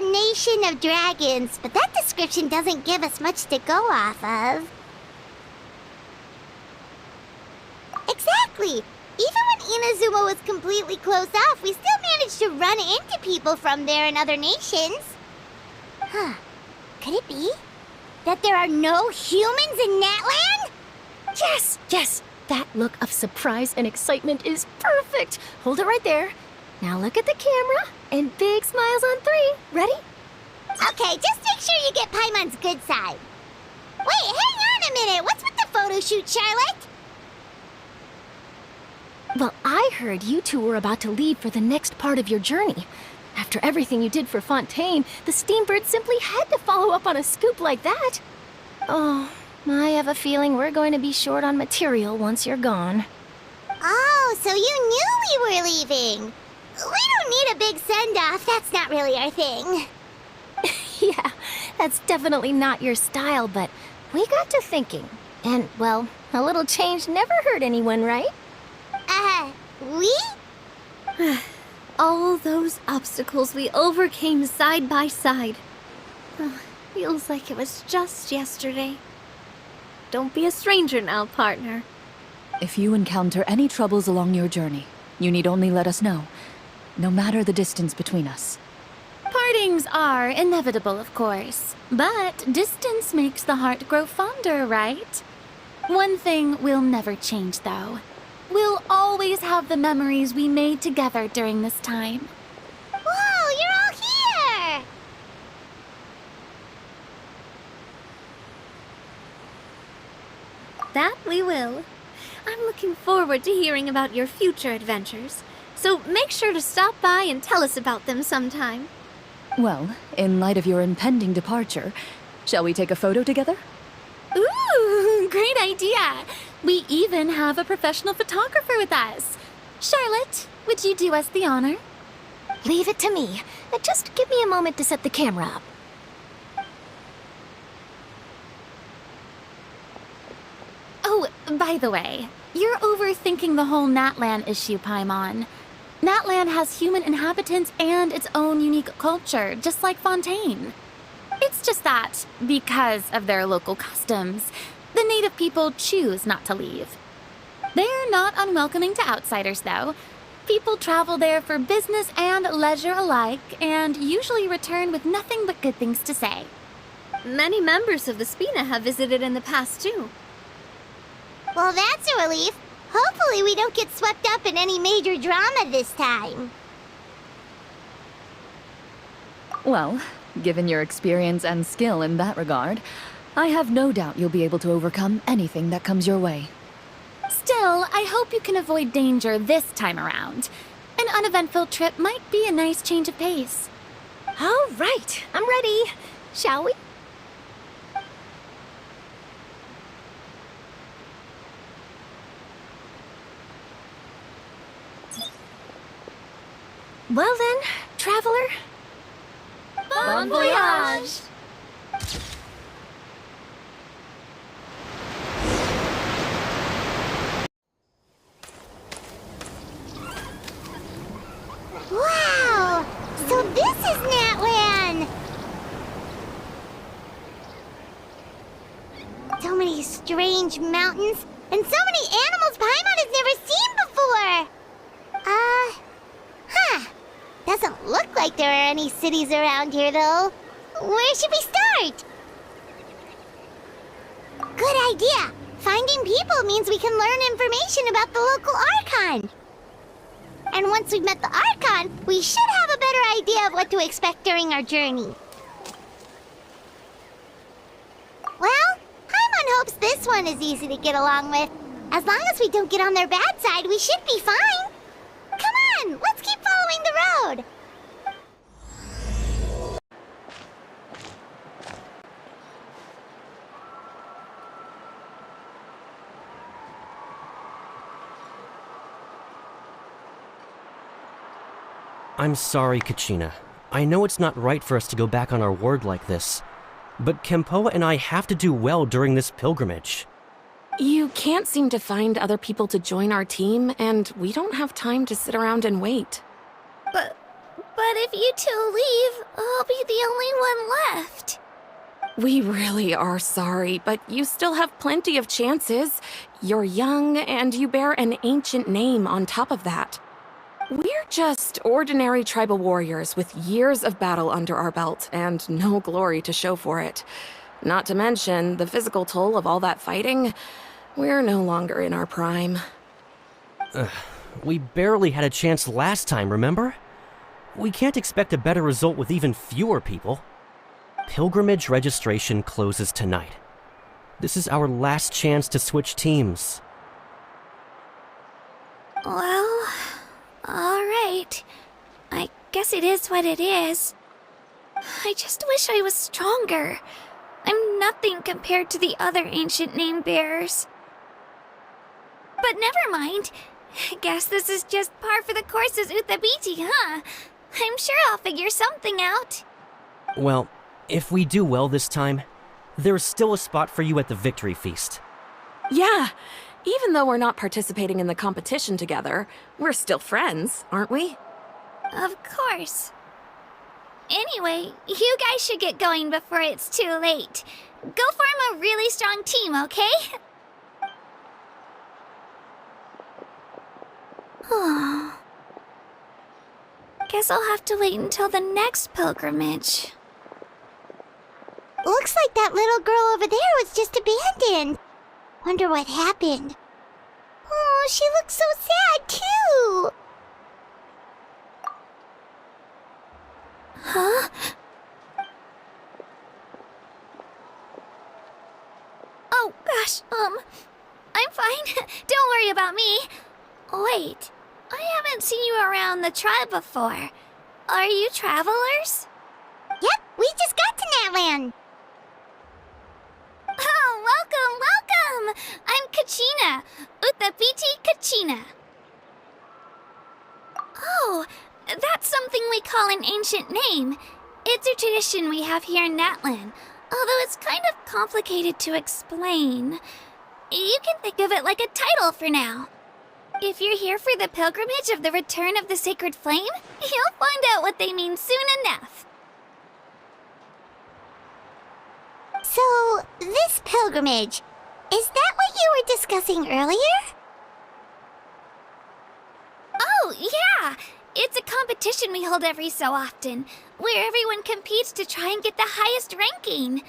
a nation of dragons, but that description doesn't give us much to go off of. Exactly! Even when Inazuma was completely closed off, we still managed to run into people from there in other nations. Huh. Could it be that there are no humans in Natland? Yes, yes! That look of surprise and excitement is perfect! Hold it right there. Now look at the camera, and big smiles on 3. Ready? Okay, just make sure you get Paimon's good side. Wait, hang on a minute! What's with the photo shoot, Charlotte? Well, I heard you two were about to leave for the next part of your journey. After everything you did for Fontaine, the Steambird simply had to follow up on a scoop like that. Oh, I have a feeling we're going to be short on material once you're gone. Oh, so you knew we were leaving. We don't need a big send-off. That's not really our thing. Yeah, that's definitely not your style, but we got to thinking. And, well, a little change never hurt anyone, right? We? All those obstacles we overcame side by side. Feels like it was just yesterday. Don't be a stranger now, partner. If you encounter any troubles along your journey, you need only let us know, no matter the distance between us. Partings are inevitable, of course, but distance makes the heart grow fonder, right? One thing will never change, though. We'll always have the memories we made together during this time. Whoa, you're all here! That we will. I'm looking forward to hearing about your future adventures, so make sure to stop by and tell us about them sometime. Well, in light of your impending departure, shall we take a photo together? Ooh, great idea! We even have a professional photographer with us. Charlotte, would you do us the honor? Leave it to me. Just give me a moment to set the camera up. Oh, by the way, you're overthinking the whole Natlan issue, Paimon. Natlan has human inhabitants and its own unique culture, just like Fontaine. It's just that, because of their local customs, the native people choose not to leave. They're not unwelcoming to outsiders, though. People travel there for business and leisure alike, and usually return with nothing but good things to say. Many members of the Spina have visited in the past, too. Well, that's a relief. Hopefully we don't get swept up in any major drama this time. Well, given your experience and skill in that regard, I have no doubt you'll be able to overcome anything that comes your way. Still, I hope you can avoid danger this time around. An uneventful trip might be a nice change of pace. All right, I'm ready. Shall we? Well then, traveler. Bon voyage! Wow! So this is Natlan! So many strange mountains, and so many animals Paimon has never seen before! Doesn't look like there are any cities around here, though. Where should we start? Good idea! Finding people means we can learn information about the local Archon. And once we've met the Archon, we should have a better idea of what to expect during our journey. Well, Paimon hopes this one is easy to get along with. As long as we don't get on their bad side, we should be fine. Come on, let's keep following the road. I'm sorry, Kachina. I know it's not right for us to go back on our word like this, but Kempoa and I have to do well during this pilgrimage. You can't seem to find other people to join our team, and we don't have time to sit around and wait. But if you two leave, I'll be the only one left. We really are sorry, but you still have plenty of chances. You're young, and you bear an ancient name on top of that. We're just ordinary tribal warriors with years of battle under our belt and no glory to show for it. Not to mention the physical toll of all that fighting. We're no longer in our prime. We barely had a chance last time, remember? We can't expect a better result with even fewer people. Pilgrimage registration closes tonight. This is our last chance to switch teams. Well, alright. I guess it is what it is. I just wish I was stronger. I'm nothing compared to the other ancient name bearers. But never mind. Guess this is just par for the course as Utabiti, huh? I'm sure I'll figure something out. Well, if we do well this time, there's still a spot for you at the victory feast. Yeah, even though we're not participating in the competition together, we're still friends, aren't we? Of course. Anyway, you guys should get going before it's too late. Go form a really strong team, okay? Guess I'll have to wait until the next pilgrimage. Looks like that little girl over there was just abandoned. Wonder what happened. Oh, she looks so sad, too. Huh? Oh, gosh, I'm fine. Don't worry about me. Wait, I haven't seen you around the tribe before. Are you travelers? Yep, we just got to Natlan. Oh, welcome! I'm Kachina, Utabiti Kachina. Oh, that's something we call an ancient name. It's a tradition we have here in Natlan, although it's kind of complicated to explain. You can think of it like a title for now. If you're here for the pilgrimage of the return of the sacred flame, you'll find out what they mean soon enough. So, this pilgrimage, is that what you were discussing earlier? Oh, yeah! It's a competition we hold every so often, where everyone competes to try and get the highest ranking.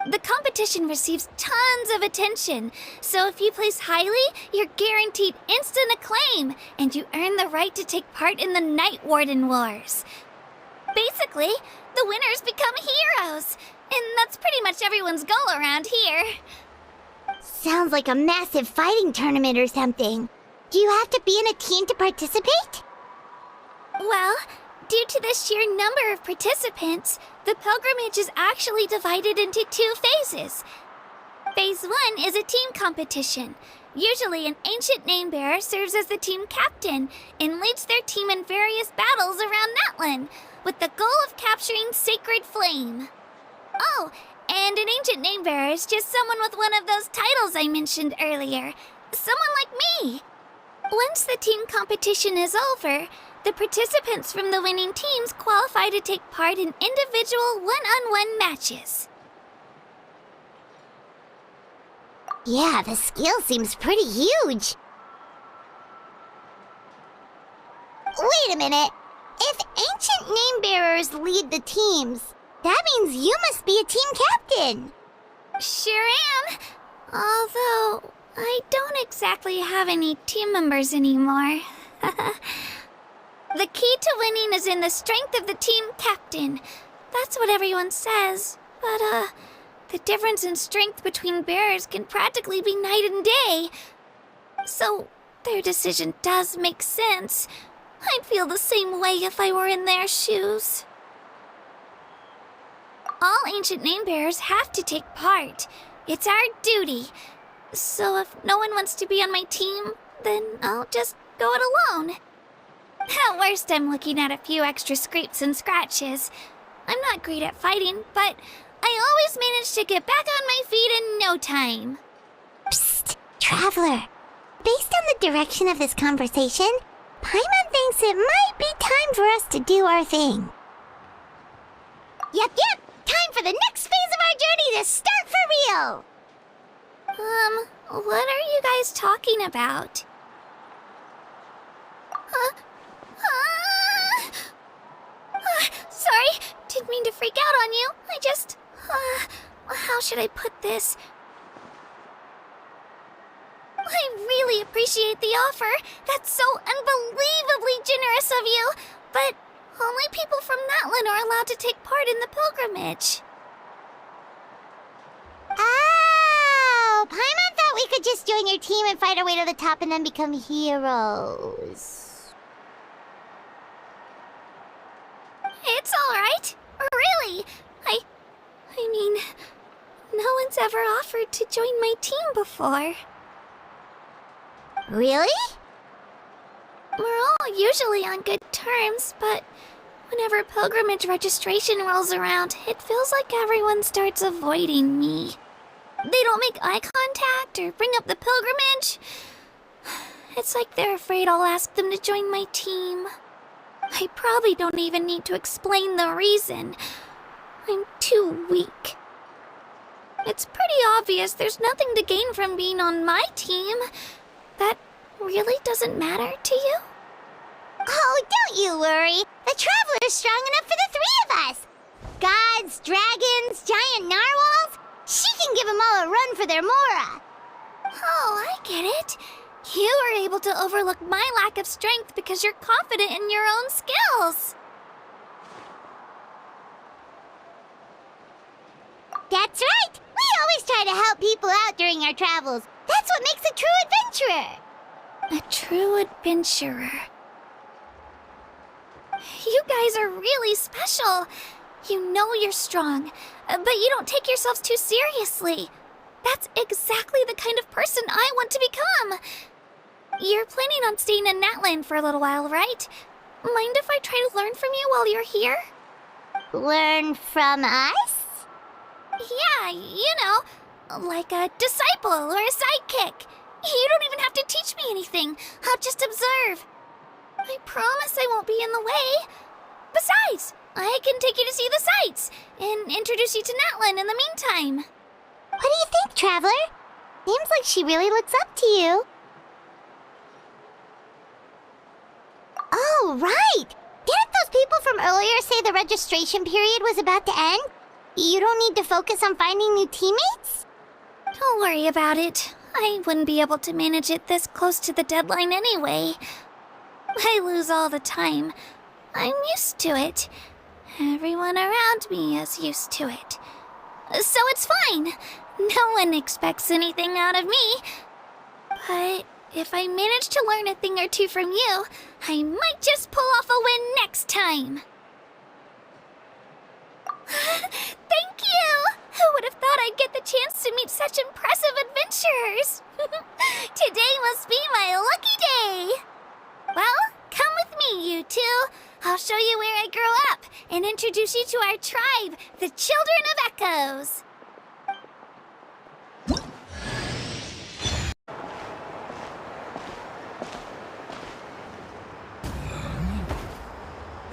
The competition receives tons of attention, so if you place highly, you're guaranteed instant acclaim, and you earn the right to take part in the Night Warden Wars. Basically, the winners become heroes, and that's pretty much everyone's goal around here. Sounds like a massive fighting tournament or something. Do you have to be in a team to participate? Well, due to the sheer number of participants, the pilgrimage is actually divided into 2 phases. Phase 1 is a team competition. Usually an ancient name bearer serves as the team captain and leads their team in various battles around Natlan, with the goal of capturing Sacred Flame. Oh, and an ancient name bearer is just someone with one of those titles I mentioned earlier. Someone like me. Once the team competition is over, the participants from the winning teams qualify to take part in individual one-on-one matches. Yeah, the skill seems pretty huge. Wait a minute. If ancient name bearers lead the teams, that means you must be a team captain. Sure am. Although, I don't exactly have any team members anymore. The key to winning is in the strength of the team captain. That's what everyone says. But, the difference in strength between bearers can practically be night and day. So, their decision does make sense. I'd feel the same way if I were in their shoes. All ancient name bearers have to take part. It's our duty. So if no one wants to be on my team, then I'll just go it alone. At worst, I'm looking at a few extra scrapes and scratches. I'm not great at fighting, but I always manage to get back on my feet in no time. Psst, Traveler. Based on the direction of this conversation, Paimon thinks it might be time for us to do our thing. Yep. Time for the next phase of our journey to start for real. What are you guys talking about? Sorry, didn't mean to freak out on you. I just, how should I put this? I really appreciate the offer. That's so unbelievably generous of you. But only people from Natlan are allowed to take part in the pilgrimage. Oh, Paimon thought we could just join your team and fight our way to the top and then become heroes. It's all right. Really. I mean, no one's ever offered to join my team before. Really? We're all usually on good terms, but whenever pilgrimage registration rolls around, it feels like everyone starts avoiding me. They don't make eye contact or bring up the pilgrimage. It's like they're afraid I'll ask them to join my team. I probably don't even need to explain the reason. I'm too weak. It's pretty obvious there's nothing to gain from being on my team. That really doesn't matter to you? Oh, don't you worry. The Traveler's strong enough for the three of us. Gods, dragons, giant narwhals. She can give them all a run for their Mora. Oh, I get it. You were able to overlook my lack of strength because you're confident in your own skills. That's right. We always try to help people out during our travels. That's what makes a true adventurer. A true adventurer. You guys are really special. You know you're strong, but you don't take yourselves too seriously. That's exactly the kind of person I want to become. You're planning on staying in Natlan for a little while, right? Mind if I try to learn from you while you're here? Learn from us? Yeah, you know, like a disciple or a sidekick. You don't even have to teach me anything. I'll just observe. I promise I won't be in the way. Besides, I can take you to see the sights and introduce you to Natlan in the meantime. What do you think, Traveler? Seems like she really looks up to you. Oh, right! Didn't those people from earlier say the registration period was about to end? You don't need to focus on finding new teammates? Don't worry about it. I wouldn't be able to manage it this close to the deadline anyway. I lose all the time. I'm used to it. Everyone around me is used to it. So it's fine. No one expects anything out of me. But if I manage to learn a thing or two from you, I might just pull off a win next time. Thank you! Who would have thought I'd get the chance to meet such impressive adventurers? Today must be my lucky day. Well, come with me, you two. I'll show you where I grew up and introduce you to our tribe, the Children of Echoes.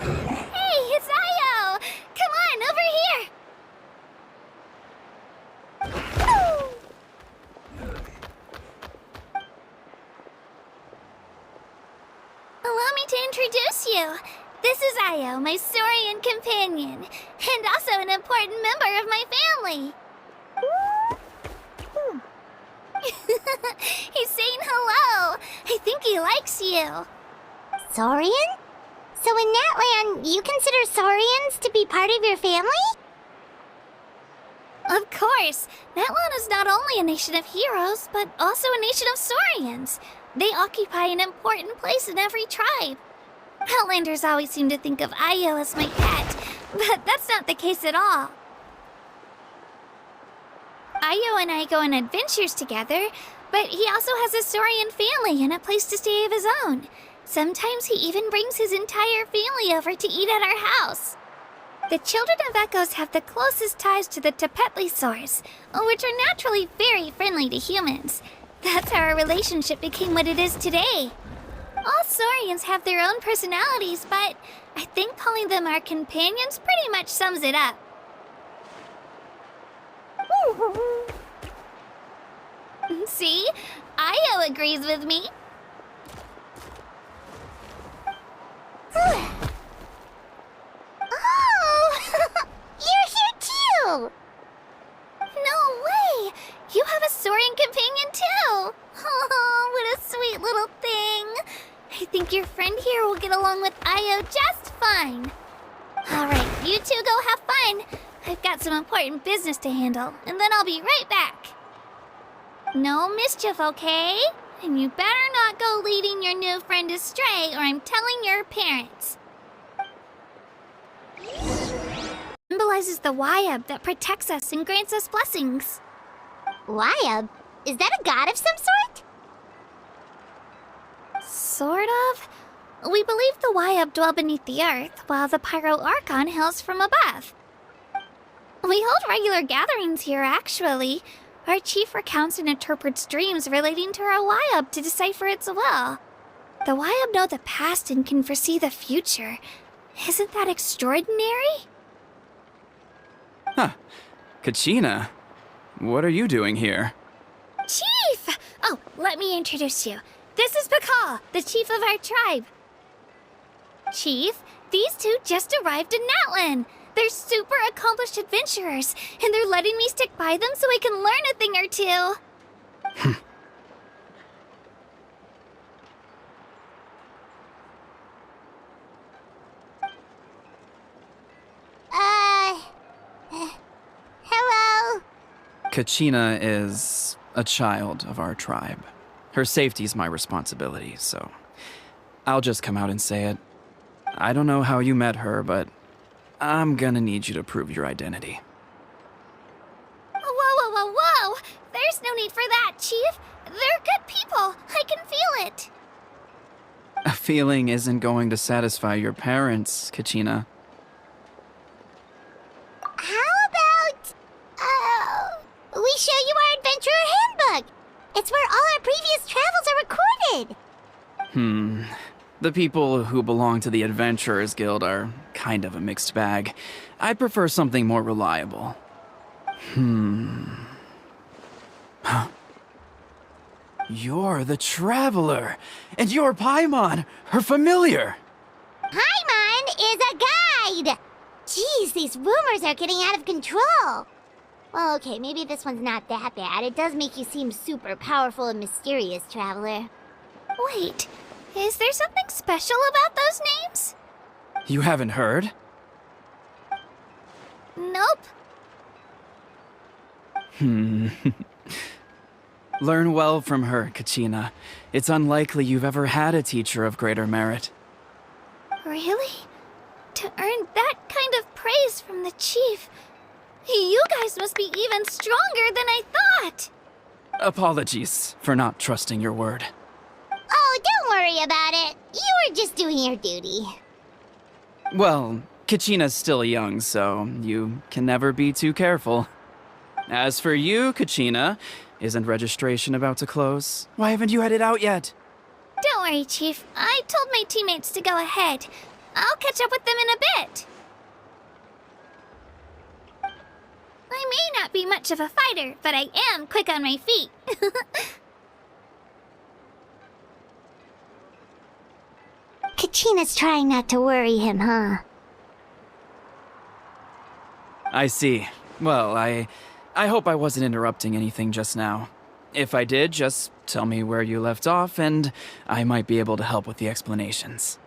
Hey, it's Io! Come on, over here! Allow me to introduce you. This is Io, my Saurian companion, and also an important member of my family. He's saying hello. I think he likes you. Saurian? So in Natlan, you consider Saurians to be part of your family? Of course. Natlan is not only a nation of heroes, but also a nation of Saurians. They occupy an important place in every tribe. Outlanders always seem to think of Io as my pet, but that's not the case at all. Io and I go on adventures together, but he also has a Saurian family and a place to stay of his own. Sometimes he even brings his entire family over to eat at our house. The Children of Echoes have the closest ties to the Tepetlisaurs, which are naturally very friendly to humans. That's how our relationship became what it is today. All Saurians have their own personalities, but I think calling them our companions pretty much sums it up. See? Io agrees with me. Oh! You're here too! No way! You have a Saurian companion too! Oh, what a sweet little thing! I think your friend here will get along with Io just fine. Alright, you two go have fun. I've got some important business to handle, and then I'll be right back. No mischief, okay? And you better not go leading your new friend astray, or I'm telling your parents. Symbolizes the Wayab that protects us and grants us blessings. Wayab? Is that a god of some sort? Sort of. We believe the Wayab dwell beneath the earth, while the Pyro Archon hails from above. We hold regular gatherings here, actually. Our chief recounts and interprets dreams relating to our Wayab to decipher its will. The Wayab know the past and can foresee the future. Isn't that extraordinary? Huh. Kachina, what are you doing here? Chief! Oh, let me introduce you. This is Pakal, the chief of our tribe. Chief, these two just arrived in Natlan. They're super accomplished adventurers, and they're letting me stick by them so I can learn a thing or two. Hello? Kachina is a child of our tribe. Her safety's my responsibility, so I'll just come out and say it. I don't know how you met her, but I'm gonna need you to prove your identity. Whoa, whoa, whoa, whoa! There's no need for that, Chief. They're good people. I can feel it. A feeling isn't going to satisfy your parents, Kachina. How about, we show you our adventurer handbook? It's where all our previous travels are recorded. The people who belong to the Adventurers Guild are kind of a mixed bag. I'd prefer something more reliable. You're the Traveler, and you're Paimon, her familiar. Paimon is a guide! Jeez, these rumors are getting out of control. Well, okay, maybe this one's not that bad. It does make you seem super powerful and mysterious, Traveler. Wait, is there something special about those names? You haven't heard? Nope. Learn well from her, Kachina. It's unlikely you've ever had a teacher of greater merit. Really? To earn that kind of praise from the chief, you guys must be even stronger than I thought. Apologies for not trusting your word. Oh, don't worry about it. You were just doing your duty. Well, Kachina's still young, so you can never be too careful. As for you, Kachina, isn't registration about to close? Why haven't you headed out yet? Don't worry, Chief. I told my teammates to go ahead. I'll catch up with them in a bit. I may not be much of a fighter, but I am quick on my feet. Kachina's trying not to worry him, huh? I see. Well, I hope I wasn't interrupting anything just now. If I did, just tell me where you left off, and I might be able to help with the explanations.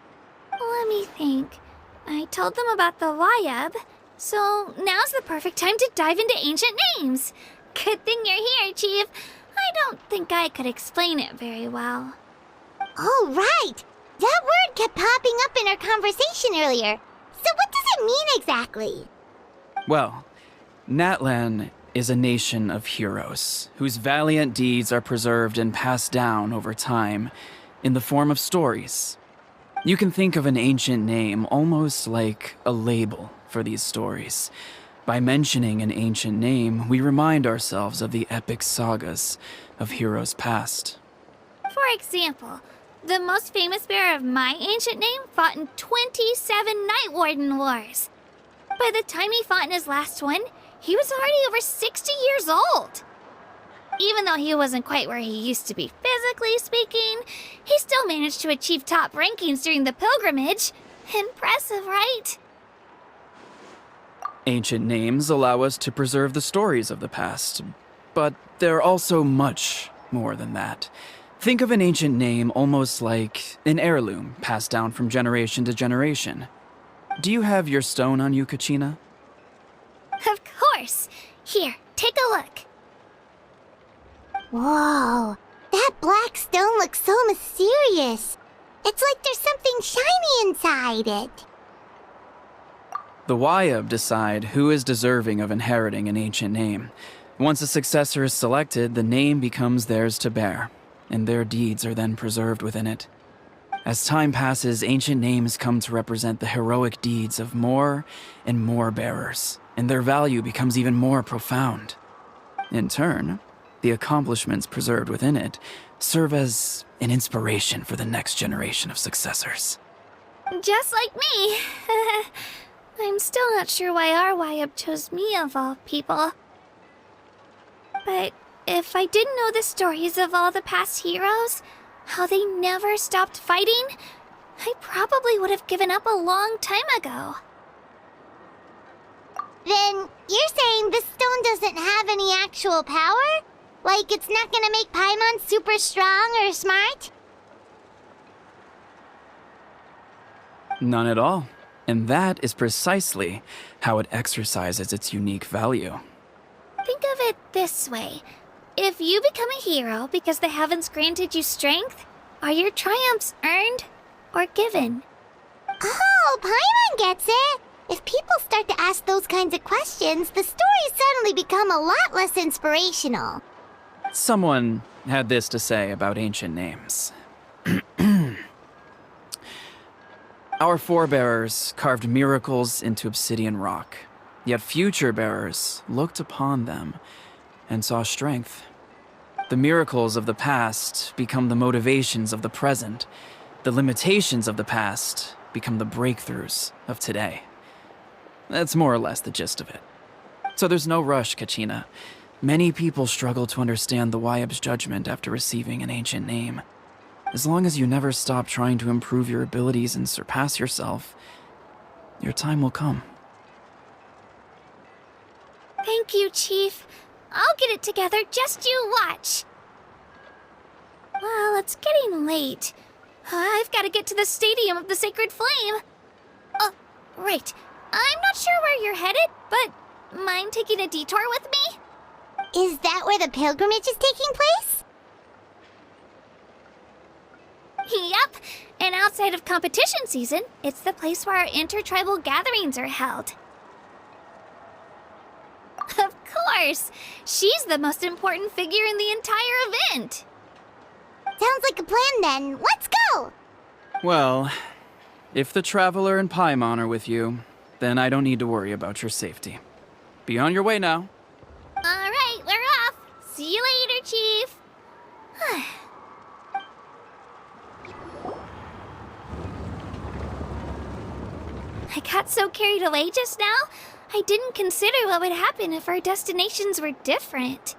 Let me think. I told them about the Wayab, so now's the perfect time to dive into ancient names. Good thing you're here, Chief. I don't think I could explain it very well. Oh, right! That word kept popping up in our conversation earlier. So what does it mean exactly? Well, Natlan is a nation of heroes whose valiant deeds are preserved and passed down over time in the form of stories. You can think of an ancient name almost like a label for these stories. By mentioning an ancient name, we remind ourselves of the epic sagas of heroes past. For example, The most famous bearer of my ancient name fought in 27 Night Warden Wars. By the time he fought in his last one, he was already over 60 years old. Even though he wasn't quite where he used to be physically speaking, he still managed to achieve top rankings during the pilgrimage. Impressive, right? Ancient names allow us to preserve the stories of the past, but they're also much more than that. Think of an ancient name almost like an heirloom passed down from generation to generation. Do you have your stone on you, Kachina? Of course. Here, take a look. Whoa, that black stone looks so mysterious. It's like there's something shiny inside it. The Wayab decide who is deserving of inheriting an ancient name. Once a successor is selected, the name becomes theirs to bear, and their deeds are then preserved within it. As time passes, ancient names come to represent the heroic deeds of more and more bearers, and their value becomes even more profound. In turn, the accomplishments preserved within it serve as an inspiration for the next generation of successors. Just like me. I'm still not sure why our Wayab chose me of all people. But if I didn't know the stories of all the past heroes, how they never stopped fighting, I probably would have given up a long time ago. Then you're saying this stone doesn't have any actual power? Like it's not gonna make Paimon super strong or smart? None at all. And that is precisely how it exercises its unique value. Think of it this way. If you become a hero because the heavens granted you strength, are your triumphs earned or given? Oh, Paimon gets it! If people start to ask those kinds of questions, the stories suddenly become a lot less inspirational. Someone had this to say about ancient names. Our forebearers carved miracles into obsidian rock, yet future bearers looked upon them and saw strength. The miracles of the past become the motivations of the present. The limitations of the past become the breakthroughs of today. That's more or less the gist of it. So there's no rush, Kachina. Many people struggle to understand the Wayab's judgment after receiving an ancient name. As long as you never stop trying to improve your abilities and surpass yourself, your time will come. Thank you, Chief. I'll get it together, just you watch. Well, it's getting late. I've got to get to the Stadium of the Sacred Flame. Oh, right. I'm not sure where you're headed, but mind taking a detour with me? Is that where the pilgrimage is taking place? Yep, and outside of competition season, it's the place where our intertribal gatherings are held. Of course! She's the most important figure in the entire event! Sounds like a plan then. Let's go! Well, if the Traveler and Paimon are with you, then I don't need to worry about your safety. Be on your way now. Alright, we're off! See you later, Chief! I got so carried away just now, I didn't consider what would happen if our destinations were different.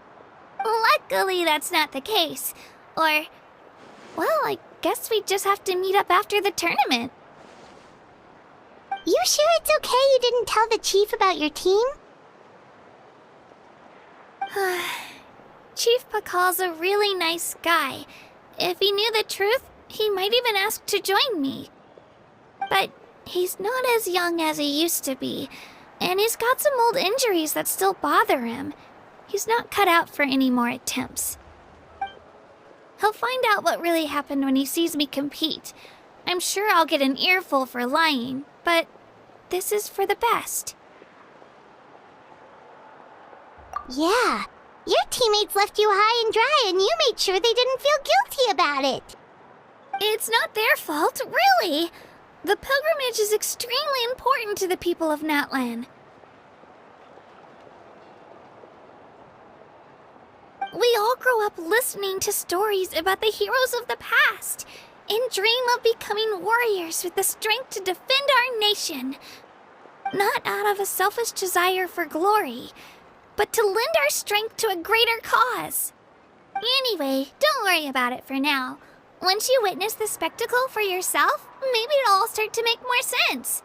Luckily, that's not the case. Or, well, I guess we just have to meet up after the tournament. You sure it's okay you didn't tell the chief about your team? Chief Pakal's a really nice guy. If he knew the truth, he might even ask to join me. But he's not as young as he used to be, and he's got some old injuries that still bother him. He's not cut out for any more attempts. He'll find out what really happened when he sees me compete. I'm sure I'll get an earful for lying, but this is for the best. Yeah, your teammates left you high and dry and you made sure they didn't feel guilty about it. It's not their fault, really. The pilgrimage is extremely important to the people of Natlan. We all grow up listening to stories about the heroes of the past. and dream of becoming warriors with the strength to defend our nation. Not out of a selfish desire for glory, but to lend our strength to a greater cause. Anyway, don't worry about it for now. Once you witness the spectacle for yourself, maybe it'll all start to make more sense.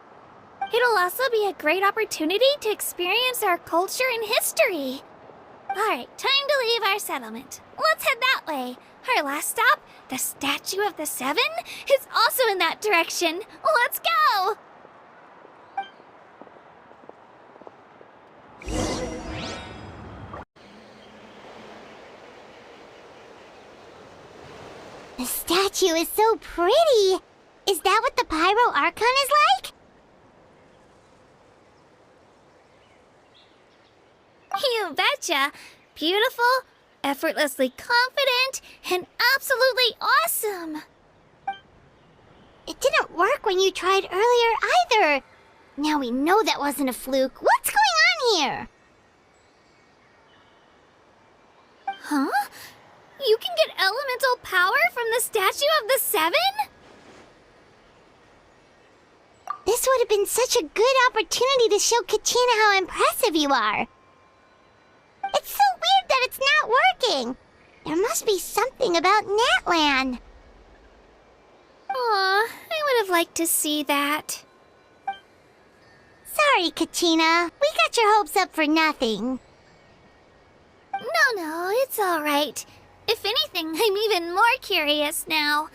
It'll also be a great opportunity to experience our culture and history. Alright, time to leave our settlement. Let's head that way. Our last stop, the Statue of the Seven, is also in that direction. Let's go! The statue is so pretty. Is that what the Pyro Archon is like? You betcha. Beautiful, effortlessly confident, and absolutely awesome. It didn't work when you tried earlier either. Now we know that wasn't a fluke. What's going on here? Huh? You can get elemental power from the Statue of the Seven? This would have been such a good opportunity to show Katina how impressive you are. It's so weird that it's not working. There must be something about Natlan. Aw, I would have liked to see that. Sorry, Katina. We got your hopes up for nothing. No, it's all right. If anything, I'm even more curious now.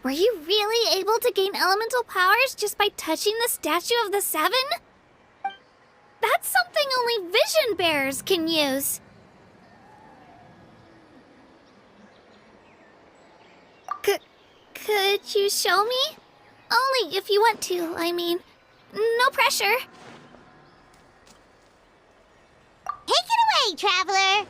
Were you really able to gain elemental powers just by touching the Statue of the Seven? That's something only vision bearers can use. Could you show me? Only if you want to, I mean. No pressure. Take it away, traveler.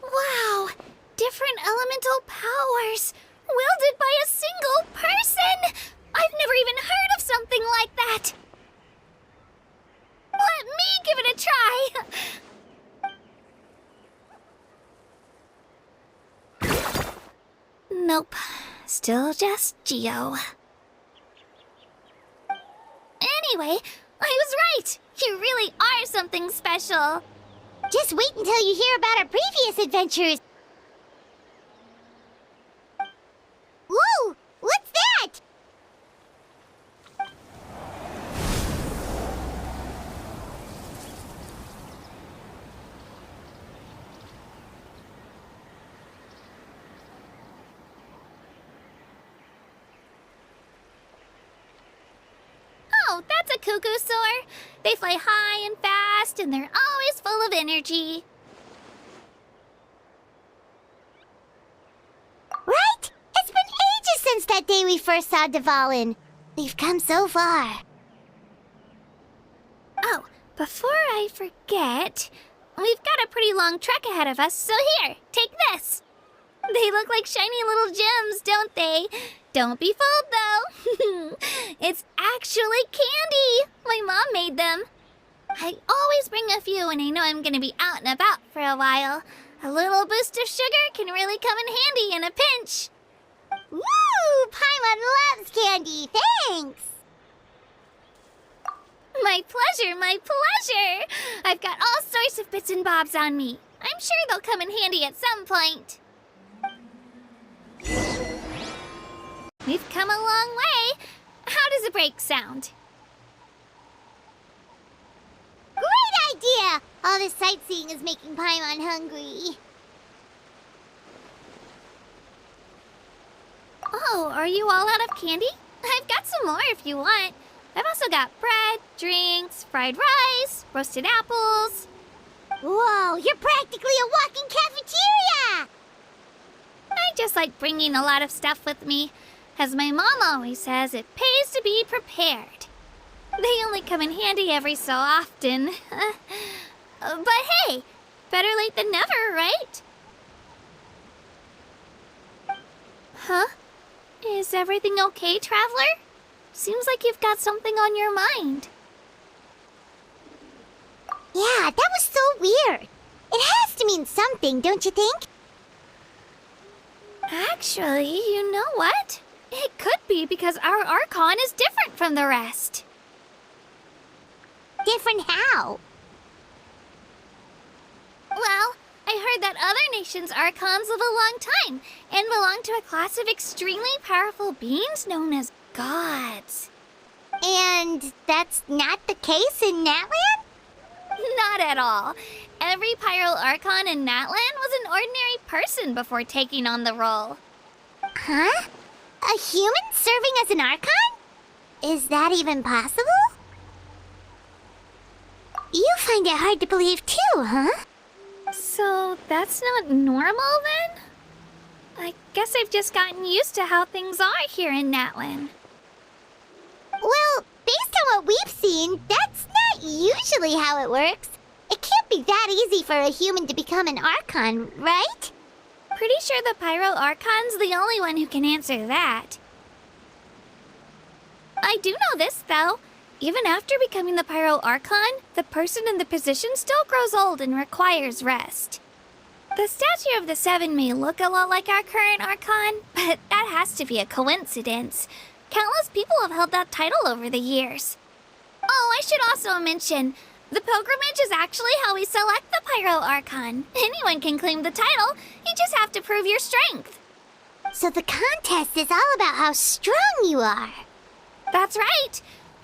Wow! Different elemental powers, wielded by a single person! I've never even heard of something like that! Let me give it a try! Nope. Still just Geo. Anyway, I was right! You really are something special! Just wait until you hear about our previous adventures. Whoa! What's that? Oh, that's a cuckoo soar. They fly high and fast, and they're always full of energy. Right? It's been ages since that day we first saw Dvalin. We've come so far. Oh, before I forget, we've got a pretty long trek ahead of us, so here, take this. They look like shiny little gems, don't they? Don't be fooled, though. It's actually candy. My mom made them. I always bring a few when I know I'm going to be out and about for a while. A little boost of sugar can really come in handy in a pinch. Woo! Paimon loves candy. Thanks. My pleasure, my pleasure. I've got all sorts of bits and bobs on me. I'm sure they'll come in handy at some point. We've come a long way. How does a break sound? Great idea! All this sightseeing is making Paimon hungry. Oh, are you all out of candy? I've got some more if you want. I've also got bread, drinks, fried rice, roasted apples. Whoa, you're practically a walking cafeteria! I just like bringing a lot of stuff with me. As my mom always says, it pays to be prepared. They only come in handy every so often. But hey, better late than never, right? Huh? Is everything okay, Traveler? Seems like you've got something on your mind. Yeah, that was so weird. It has to mean something, don't you think? Actually, you know what? It could be because our Archon is different from the rest. Different how? Well, I heard that other nations' Archons live a long time and belong to a class of extremely powerful beings known as gods. And that's not the case in Natlan? Not at all. Every Pyro Archon in Natlan was an ordinary person before taking on the role. Huh? A human serving as an Archon? Is that even possible? You find it hard to believe too, huh? So that's not normal then? I guess I've just gotten used to how things are here in Natlan. Well, based on what we've seen, that's not usually how it works. It can't be that easy for a human to become an Archon, right? Pretty sure the Pyro Archon's the only one who can answer that. I do know this, though. Even after becoming the Pyro Archon, the person in the position still grows old and requires rest. The statue of the Seven may look a lot like our current Archon, but that has to be a coincidence. Countless people have held that title over the years. Oh, I should also mention, the pilgrimage is actually how we select the Pyro Archon. Anyone can claim the title, you just have to prove your strength. So the contest is all about how strong you are. That's right.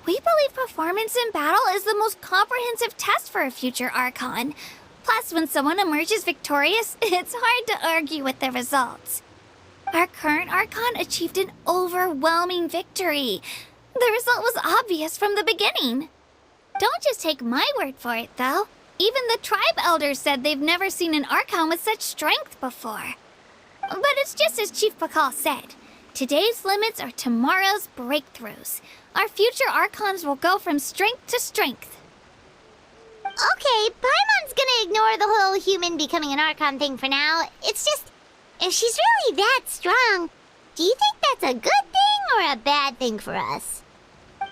We believe performance in battle is the most comprehensive test for a future Archon. Plus, when someone emerges victorious, it's hard to argue with the results. Our current Archon achieved an overwhelming victory. The result was obvious from the beginning. Don't just take my word for it, though. Even the tribe elders said they've never seen an Archon with such strength before. But it's just as Chief Pakal said. Today's limits are tomorrow's breakthroughs. Our future Archons will go from strength to strength. Okay, Paimon's gonna ignore the whole human becoming an Archon thing for now. It's just, if she's really that strong, do you think that's a good thing or a bad thing for us?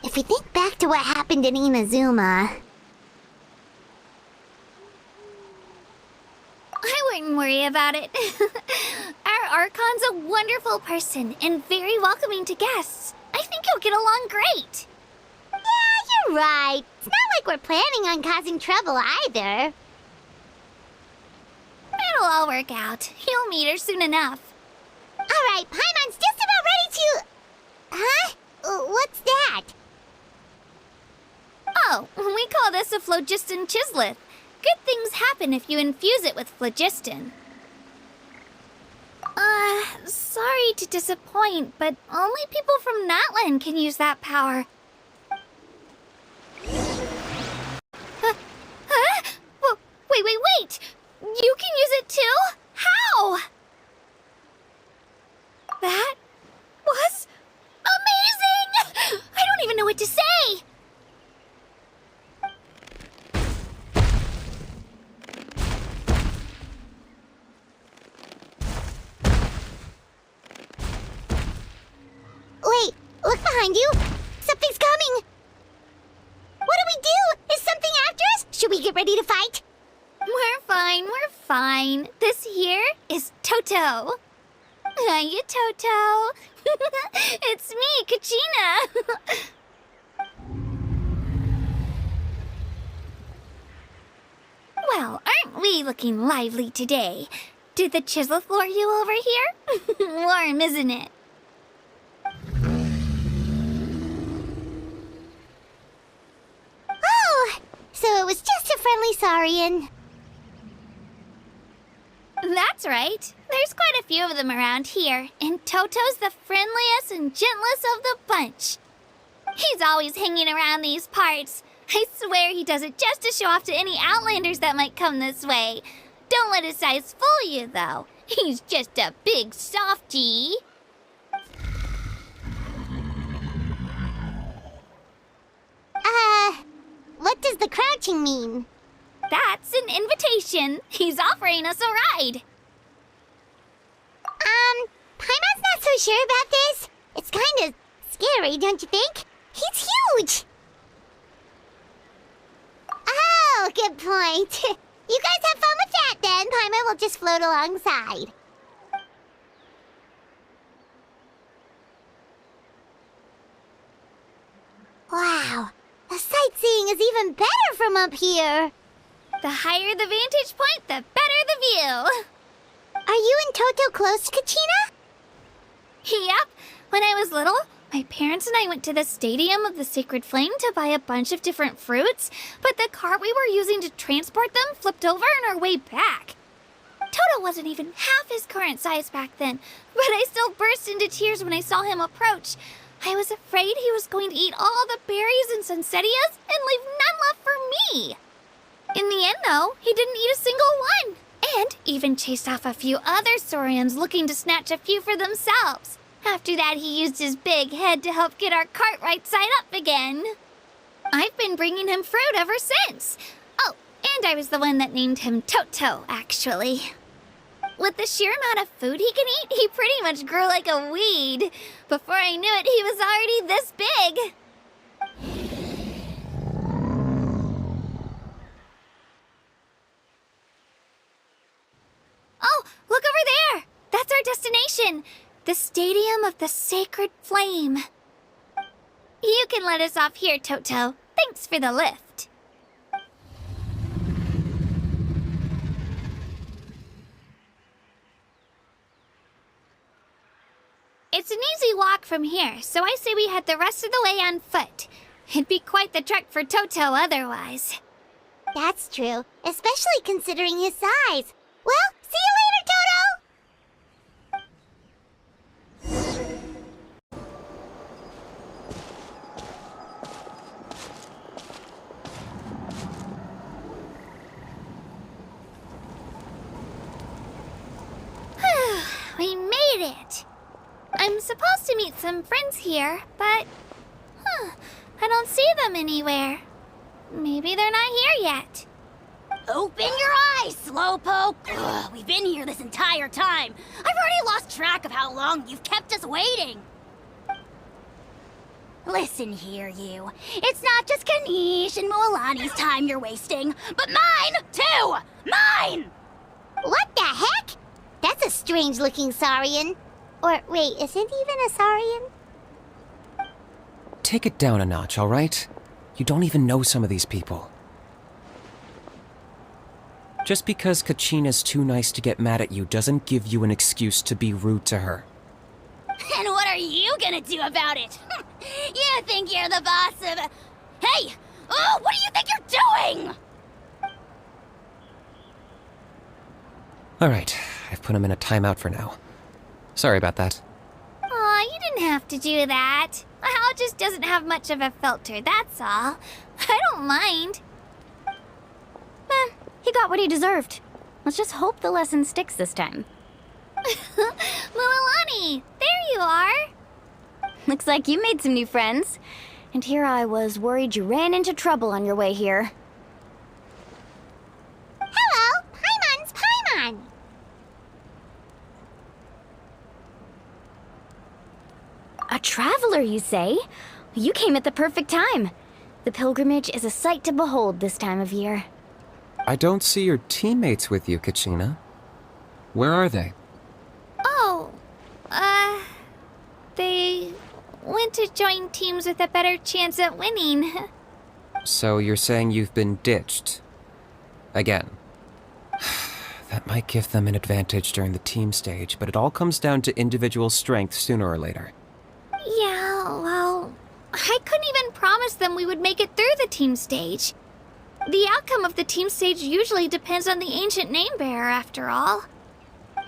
If we think back to what happened in Inazuma... I wouldn't worry about it. Our Archon's a wonderful person and very welcoming to guests. I think you'll get along great. Yeah, you're right. It's not like we're planning on causing trouble either. It'll all work out. You'll meet her soon enough. Alright, Paimon's just about ready to... Huh? What's that? Oh, we call this a phlogiston chisleth. Good things happen if you infuse it with phlogiston. Sorry to disappoint, but only people from Natlan can use that power. Wait! You can use it too? How? That was amazing! I don't even know what to say! Wait, look behind you. Something's coming. What do we do? Is something after us? Should we get ready to fight? We're fine. This here is Toto. Hiya, Toto. It's me, Kachina. Well, aren't we looking lively today? Did the chisleth lure you over here? Warm, isn't it? Oh, so it was just a friendly saurian. That's right. There's quite a few of them around here, and Toto's the friendliest and gentlest of the bunch. He's always hanging around these parts. I swear he does it just to show off to any Outlanders that might come this way. Don't let his size fool you, though. He's just a big softie. the crouching mean? That's an invitation. He's offering us a ride. Paimon's not so sure about this. It's kind of scary, don't you think? He's huge! Oh, good point. You guys have fun with that then. Paimon will just float alongside. Wow, the sightseeing is even better from up here. The higher the vantage point, the better the view. Are you and Toto close to Kachina? Yep. When I was little, my parents and I went to the Stadium of the Sacred Flame to buy a bunch of different fruits, but the cart we were using to transport them flipped over on our way back. Toto wasn't even half his current size back then, but I still burst into tears when I saw him approach. I was afraid he was going to eat all the berries and sunsettias and leave none left for me. In the end, though, he didn't eat a single one, and even chased off a few other Saurians looking to snatch a few for themselves. After that, he used his big head to help get our cart right side up again. I've been bringing him fruit ever since. Oh, and I was the one that named him Toto, actually. With the sheer amount of food he can eat, he pretty much grew like a weed. Before I knew it, he was already this big. Oh, look over there! That's our destination! The Stadium of the Sacred Flame. You can let us off here, Toto. Thanks for the lift. It's an easy walk from here, so I say we head the rest of the way on foot. It'd be quite the trek for Toto otherwise. That's true, especially considering his size. Well, see you later, Toto! We made it! I'm supposed to meet some friends here, but... I don't see them anywhere. Maybe they're not here yet. Open your eyes, Slowpoke! Ugh, we've been here this entire time. I've already lost track of how long you've kept us waiting. Listen here, you. It's not just Kanish and Moalani's time you're wasting, but mine, too! Mine! What the heck? That's a strange-looking Saurian. Or, wait, is it even a Saurian? Take it down a notch, all right? You don't even know some of these people. Just because Kachina's too nice to get mad at you doesn't give you an excuse to be rude to her. And what are you gonna do about it? You think you're the boss of... Hey! Oh, what do you think you're doing? All right, I've put him in a timeout for now. Sorry about that. Aw, you didn't have to do that. Hal just doesn't have much of a filter, that's all. I don't mind. He got what he deserved. Let's just hope the lesson sticks this time. Mualani, there you are. Looks like you made some new friends. And here I was worried you ran into trouble on your way here. Hello, Paimon's Paimon. A traveler, you say? You came at the perfect time. The pilgrimage is a sight to behold this time of year. I don't see your teammates with you, Kachina. Where are they? Oh, they went to join teams with a better chance at winning. So you're saying you've been ditched? Again. That might give them an advantage during the team stage, but it all comes down to individual strength sooner or later. Yeah, well, I couldn't even promise them we would make it through the team stage. The outcome of the team stage usually depends on the ancient name bearer, after all.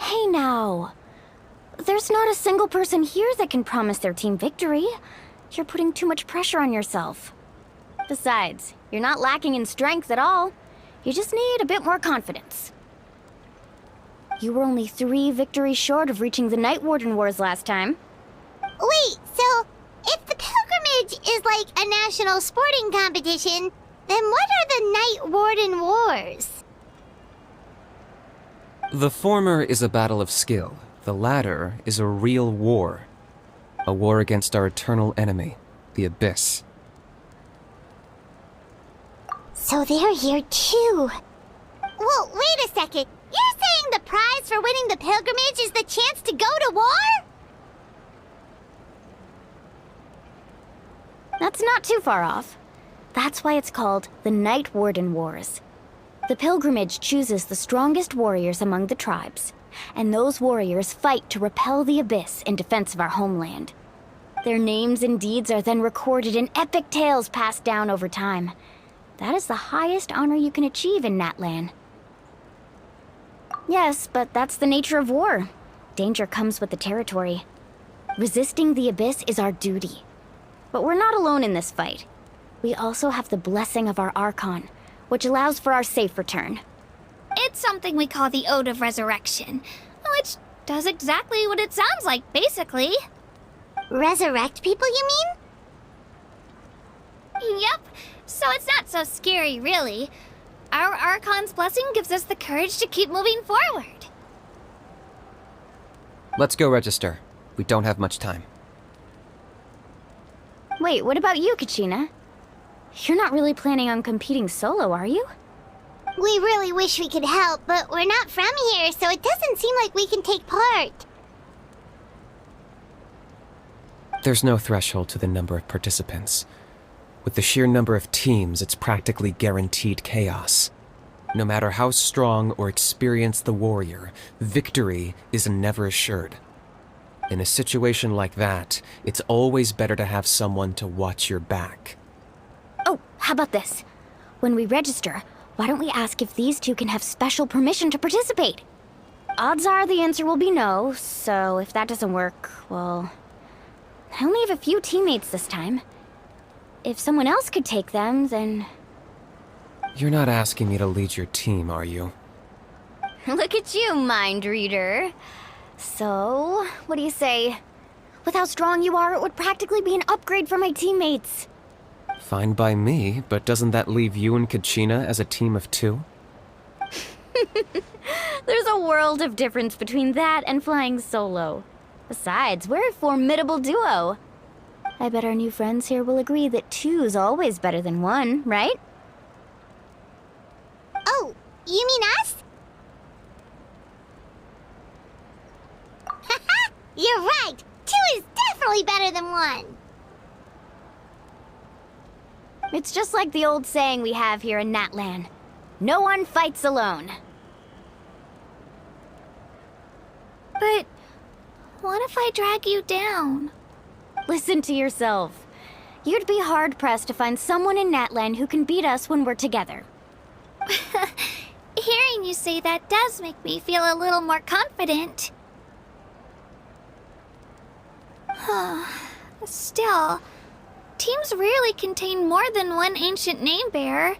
Hey now. There's not a single person here that can promise their team victory. You're putting too much pressure on yourself. Besides, you're not lacking in strength at all. You just need a bit more confidence. You were only 3 victories short of reaching the Night Warden Wars last time. Wait, so if the pilgrimage is like a national sporting competition, Then what are the Night Warden Wars? The former is a battle of skill. The latter is a real war. A war against our eternal enemy, the Abyss. So they're here too. Whoa, wait a second. You're saying the prize for winning the pilgrimage is the chance to go to war? That's not too far off. That's why it's called the Night Warden Wars. The pilgrimage chooses the strongest warriors among the tribes, and those warriors fight to repel the Abyss in defense of our homeland. Their names and deeds are then recorded in epic tales passed down over time. That is the highest honor you can achieve in Natlan. Yes, but that's the nature of war. Danger comes with the territory. Resisting the Abyss is our duty. But we're not alone in this fight. We also have the blessing of our Archon, which allows for our safe return. It's something we call the Ode of Resurrection, which does exactly what it sounds like, basically. Resurrect people, you mean? Yep, so it's not so scary, really. Our Archon's blessing gives us the courage to keep moving forward. Let's go register. We don't have much time. Wait, what about you, Kachina? You're not really planning on competing solo, are you? We really wish we could help, but we're not from here, so it doesn't seem like we can take part. There's no threshold to the number of participants. With the sheer number of teams, it's practically guaranteed chaos. No matter how strong or experienced the warrior, victory is never assured. In a situation like that, it's always better to have someone to watch your back. Oh, how about this? When we register, why don't we ask if these two can have special permission to participate? Odds are the answer will be no, so if that doesn't work, well... I only have a few teammates this time. If someone else could take them, then... You're not asking me to lead your team, are you? Look at you, mind reader. So, what do you say? With how strong you are, it would practically be an upgrade for my teammates. Fine by me, but doesn't that leave you and Kachina as a team of two? There's a world of difference between that and flying solo. Besides, we're a formidable duo. I bet our new friends here will agree that two's always better than one, right? Oh, you mean us? Haha, you're right. Two is definitely better than one. It's just like the old saying we have here in Natlan. No one fights alone. But what if I drag you down? Listen to yourself. You'd be hard-pressed to find someone in Natlan who can beat us when we're together. Hearing you say that does make me feel a little more confident. Still, teams rarely contain more than one ancient name bearer.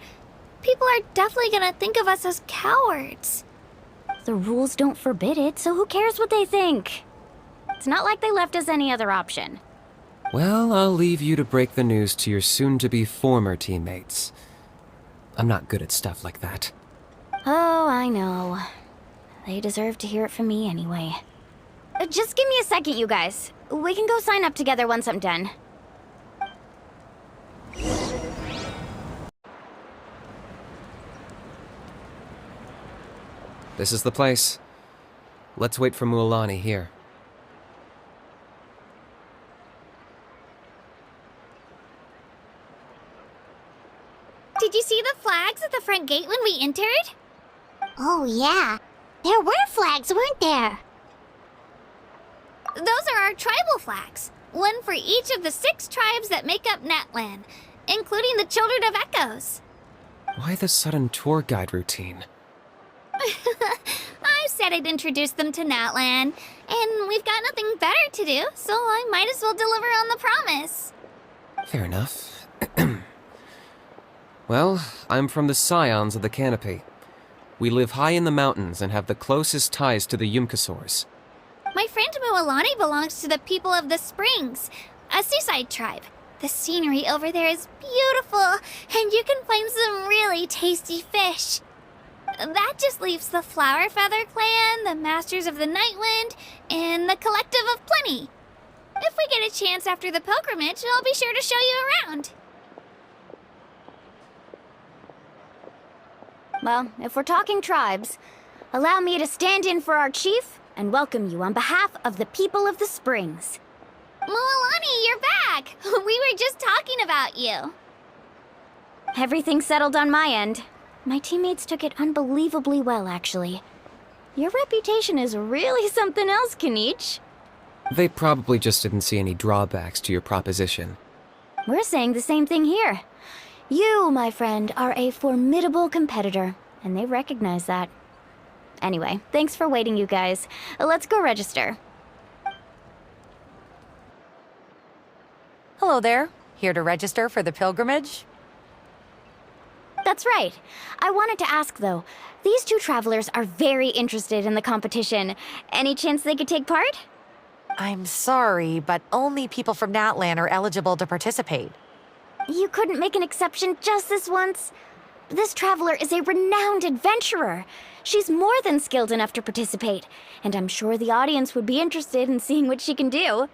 People are definitely gonna think of us as cowards. The rules don't forbid it, so who cares what they think? It's not like they left us any other option. Well, I'll leave you to break the news to your soon-to-be former teammates. I'm not good at stuff like that. Oh, I know. They deserve to hear it from me anyway. Just give me a second, you guys. We can go sign up together once I'm done. This is the place. Let's wait for Mualani here. Did you see the flags at the front gate when we entered? Oh, yeah. There were flags, weren't there? Those are our tribal flags. One for each of the 6 tribes that make up Natlan, including the Children of Echoes. Why the sudden tour guide routine? I said I'd introduce them to Natlan, and we've got nothing better to do, so I might as well deliver on the promise. Fair enough. Well, I'm from the Scions of the Canopy. We live high in the mountains and have the closest ties to the Yumkasaurs. My friend Mualani belongs to the people of the Springs, a seaside tribe. The scenery over there is beautiful, and you can find some really tasty fish. That just leaves the Flower Feather Clan, the Masters of the Nightwind, and the Collective of Plenty. If we get a chance after the pilgrimage, I'll be sure to show you around. Well, if we're talking tribes, allow me to stand in for our chief and welcome you on behalf of the people of the Springs. Mualani, you're back! We were just talking about you. Everything's settled on my end. My teammates took it unbelievably well, actually. Your reputation is really something else, Kanich. They probably just didn't see any drawbacks to your proposition. We're saying the same thing here. You, my friend, are a formidable competitor, and they recognize that. Anyway, thanks for waiting, you guys. Let's go register. Hello there. Here to register for the pilgrimage? That's right. I wanted to ask, though. These two travelers are very interested in the competition. Any chance they could take part? I'm sorry, but only people from Natlan are eligible to participate. You couldn't make an exception just this once? This traveler is a renowned adventurer. She's more than skilled enough to participate, and I'm sure the audience would be interested in seeing what she can do.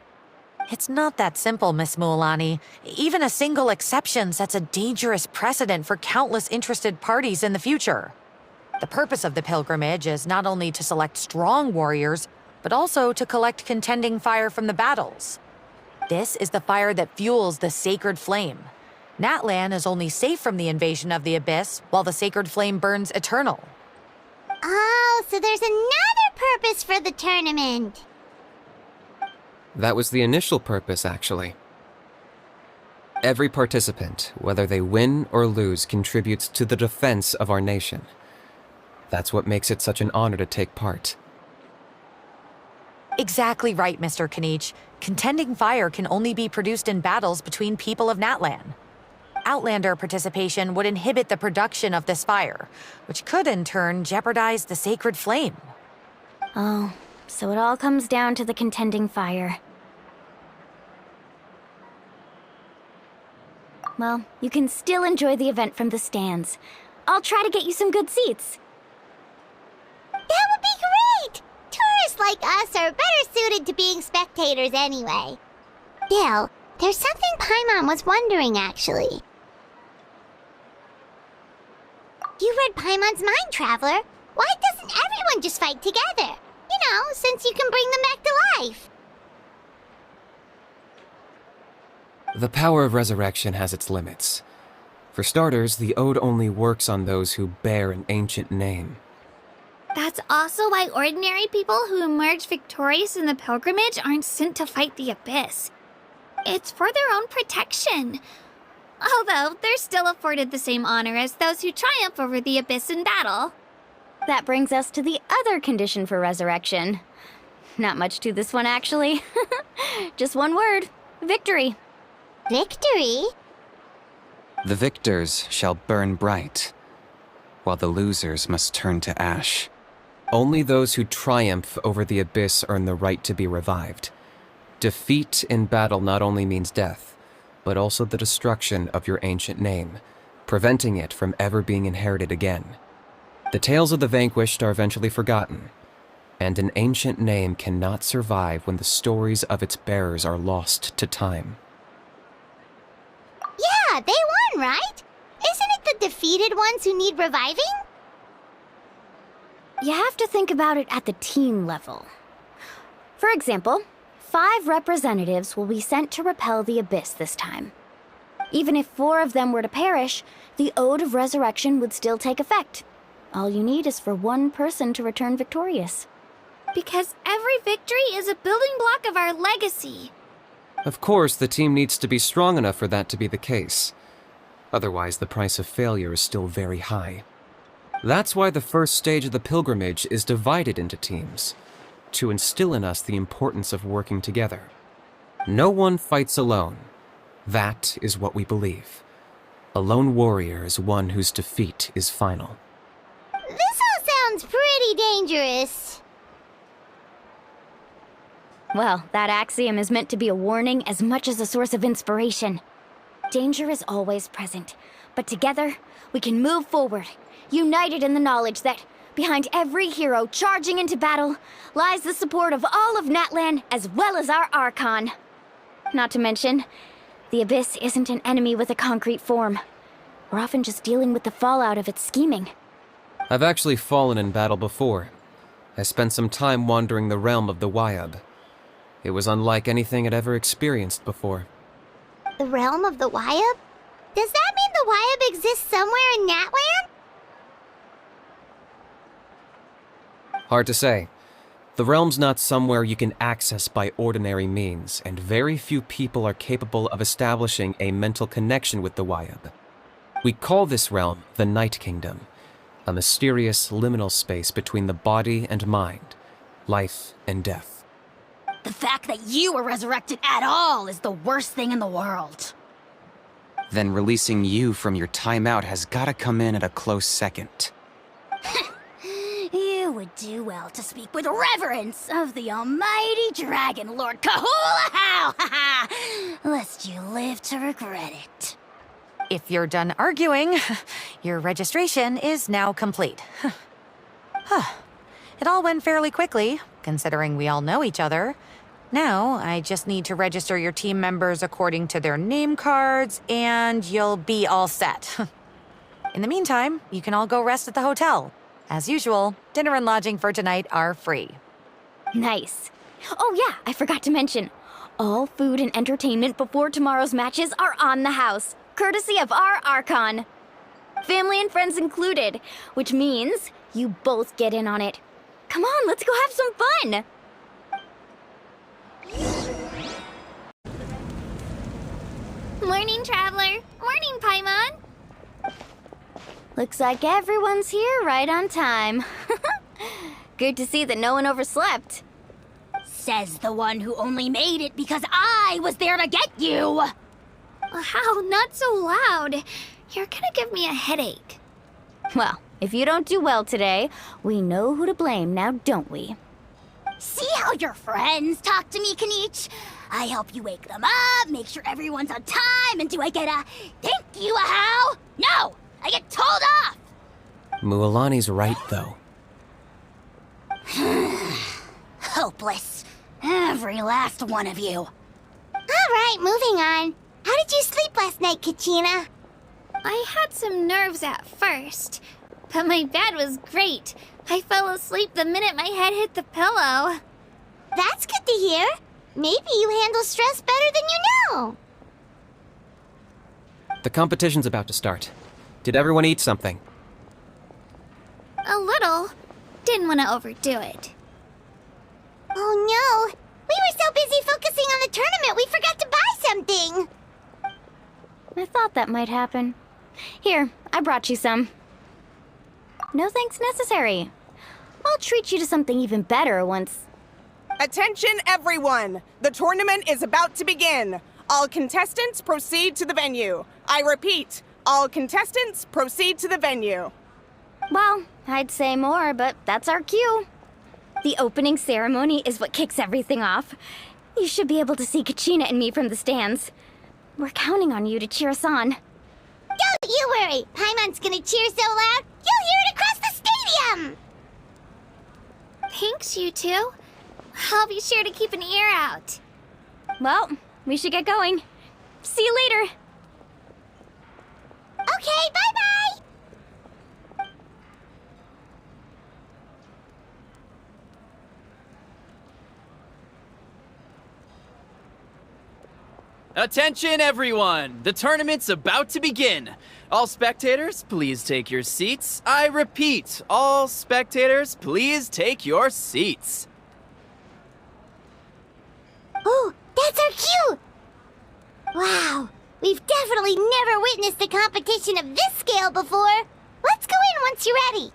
It's not that simple, Miss Mualani. Even a single exception sets a dangerous precedent for countless interested parties in the future. The purpose of the pilgrimage is not only to select strong warriors, but also to collect contending fire from the battles. This is the fire that fuels the sacred flame. Natlan is only safe from the invasion of the Abyss, while the sacred flame burns eternal. Oh, so there's another purpose for the tournament. That was the initial purpose, actually. Every participant, whether they win or lose, contributes to the defense of our nation. That's what makes it such an honor to take part. Exactly right, Mr. Kanich. Contending fire can only be produced in battles between people of Natlan. Outlander participation would inhibit the production of this fire, which could in turn jeopardize the sacred flame. Oh, so it all comes down to the contending fire. Well, you can still enjoy the event from the stands. I'll try to get you some good seats. That would be great! Tourists like us are better suited to being spectators anyway. Still, there's something Paimon was wondering, actually. You read Paimon's mind, Traveler. Why doesn't everyone just fight together? You know, since you can bring them back to life. The power of resurrection has its limits. For starters, the ode only works on those who bear an ancient name. That's also why ordinary people who emerge victorious in the pilgrimage aren't sent to fight the Abyss. It's for their own protection. Although, they're still afforded the same honor as those who triumph over the Abyss in battle. That brings us to the other condition for resurrection. Not much to this one, actually. Just one word. Victory. Victory? The victors shall burn bright, while the losers must turn to ash. Only those who triumph over the Abyss earn the right to be revived. Defeat in battle not only means death, but also the destruction of your ancient name, preventing it from ever being inherited again. The tales of the vanquished are eventually forgotten, and an ancient name cannot survive when the stories of its bearers are lost to time. Yeah, they won, right? Isn't it the defeated ones who need reviving? You have to think about it at the team level. For example, 5 representatives will be sent to repel the Abyss this time. Even if 4 of them were to perish, the Ode of Resurrection would still take effect. All you need is for 1 person to return victorious. Because every victory is a building block of our legacy. Of course, the team needs to be strong enough for that to be the case. Otherwise, the price of failure is still very high. That's why the first stage of the pilgrimage is divided into teams, to instill in us the importance of working together. No one fights alone. That is what we believe. A lone warrior is one whose defeat is final. This all sounds pretty dangerous. Well, that axiom is meant to be a warning as much as a source of inspiration. Danger is always present, but together, we can move forward, united in the knowledge that behind every hero charging into battle lies the support of all of Natlan as well as our Archon. Not to mention, the Abyss isn't an enemy with a concrete form. We're often just dealing with the fallout of its scheming. I've actually fallen in battle before. I spent some time wandering the realm of the Wyab. It was unlike anything I'd ever experienced before. The realm of the Wyab? Does that mean the Wyab exists somewhere in Natlan? Hard to say. The realm's not somewhere you can access by ordinary means, and very few people are capable of establishing a mental connection with the Wyab. We call this realm the Night Kingdom, a mysterious liminal space between the body and mind, life and death. The fact that you were resurrected at all is the worst thing in the world. Then releasing you from your timeout has gotta come in at a close second. You would do well to speak with reverence of the almighty Dragon Lord Kahula-How, lest you live to regret it. If you're done arguing, your registration is now complete. It all went fairly quickly, considering we all know each other. Now, I just need to register your team members according to their name cards, and you'll be all set. In the meantime, you can all go rest at the hotel. As usual, dinner and lodging for tonight are free. Nice. Oh yeah, I forgot to mention, all food and entertainment before tomorrow's matches are on the house, courtesy of our Archon. Family and friends included, which means you both get in on it. Come on, let's go have some fun! Morning, Traveler. Morning, Paimon. Looks like everyone's here right on time. Good to see that no one overslept. Says the one who only made it because I was there to get you! How? Not so loud. You're gonna give me a headache. Well, if you don't do well today, we know who to blame now, don't we? See how your friends talk to me, Kanich? I help you wake them up, make sure everyone's on time, and do I get a thank you, how? No! I get told off! Mualani's right, though. Hopeless. Every last one of you. Alright, moving on. How did you sleep last night, Kachina? I had some nerves at first, but my bed was great. I fell asleep the minute my head hit the pillow. That's good to hear. Maybe you handle stress better than you know. The competition's about to start. Did everyone eat something? A little. Didn't want to overdo it. Oh no! We were so busy focusing on the tournament we forgot to buy something! I thought that might happen. Here, I brought you some. No thanks necessary. I'll treat you to something even better once... Attention, everyone! The tournament is about to begin. All contestants proceed to the venue. I repeat, all contestants proceed to the venue. Well, I'd say more, but that's our cue. The opening ceremony is what kicks everything off. You should be able to see Kachina and me from the stands. We're counting on you to cheer us on. Don't you worry! Paimon's gonna cheer so loud, you'll hear it across the stadium! Thanks, you two. I'll be sure to keep an ear out. Well, we should get going. See you later. Okay, bye-bye! Attention, everyone! The tournament's about to begin. All spectators, please take your seats. I repeat, all spectators, please take your seats. Oh, that's our cue! Wow, we've definitely never witnessed a competition of this scale before. Let's go in once you're ready.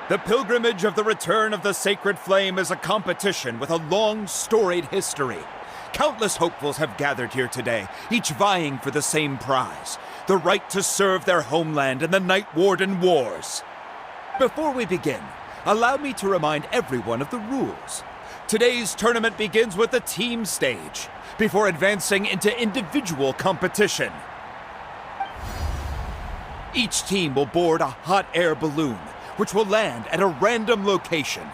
The pilgrimage of the return of the sacred flame is a competition with a long, storied history. Countless hopefuls have gathered here today, each vying for the same prize, the right to serve their homeland in the Night Warden Wars. Before we begin, allow me to remind everyone of the rules. Today's tournament begins with the team stage, before advancing into individual competition. Each team will board a hot air balloon, which will land at a random location.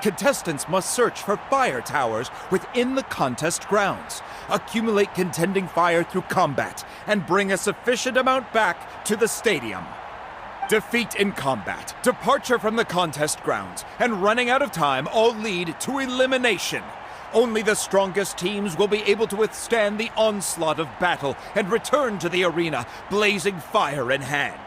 Contestants must search for fire towers within the contest grounds, accumulate contending fire through combat, and bring a sufficient amount back to the stadium. Defeat in combat, departure from the contest grounds, and running out of time all lead to elimination. Only the strongest teams will be able to withstand the onslaught of battle and return to the arena, blazing fire in hand.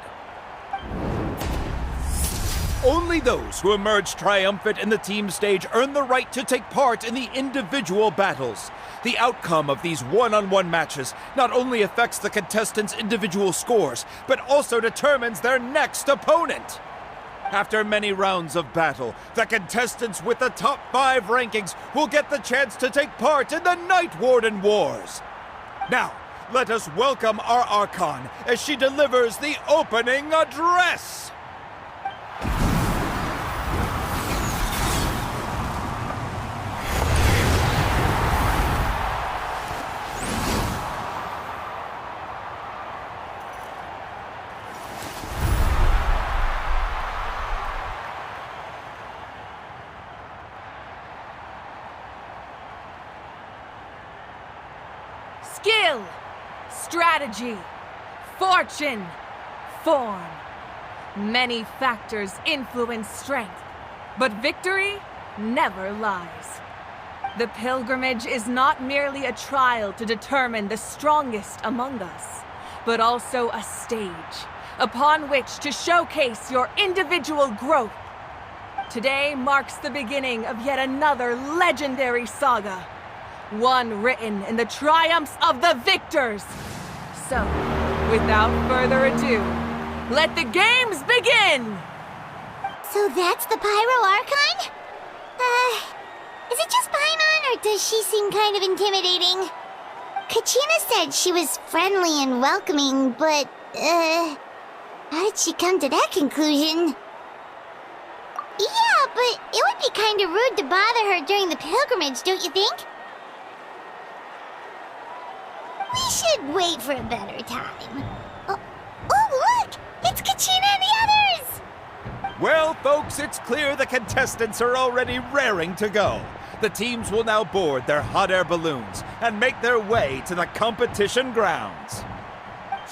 Only those who emerge triumphant in the team stage earn the right to take part in the individual battles. The outcome of these one-on-one matches not only affects the contestants' individual scores, but also determines their next opponent. After many rounds of battle, the contestants with the top 5 rankings will get the chance to take part in the Night Warden Wars. Now, let us welcome our Archon as she delivers the opening address. Skill, strategy, fortune, form. Many factors influence strength, but victory never lies. The pilgrimage is not merely a trial to determine the strongest among us, but also a stage upon which to showcase your individual growth. Today marks the beginning of yet another legendary saga. One written in the triumphs of the victors. So, without further ado, let the games begin! So that's the Pyro Archon? Is it just Paimon, or does she seem kind of intimidating? Kachina said she was friendly and welcoming, but, how did she come to that conclusion? Yeah, but it would be kind of rude to bother her during the pilgrimage, don't you think? We should wait for a better time. Oh, look! It's Kachina and the others! Well, folks, it's clear the contestants are already raring to go. The teams will now board their hot air balloons and make their way to the competition grounds.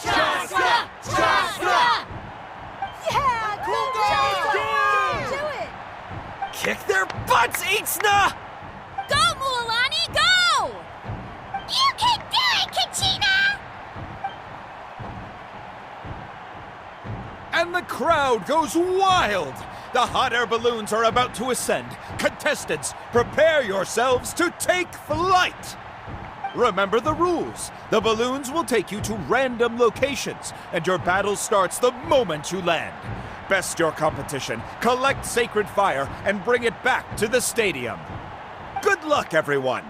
Chaska! Chaska! Yeah, cool girl! Do it! Kick their butts, Ixna! Go, Mualani, go! You can do it, Kachina! And the crowd goes wild! The hot air balloons are about to ascend. Contestants, prepare yourselves to take flight! Remember the rules. The balloons will take you to random locations, and your battle starts the moment you land. Best your competition, collect sacred fire, and bring it back to the stadium. Good luck, everyone!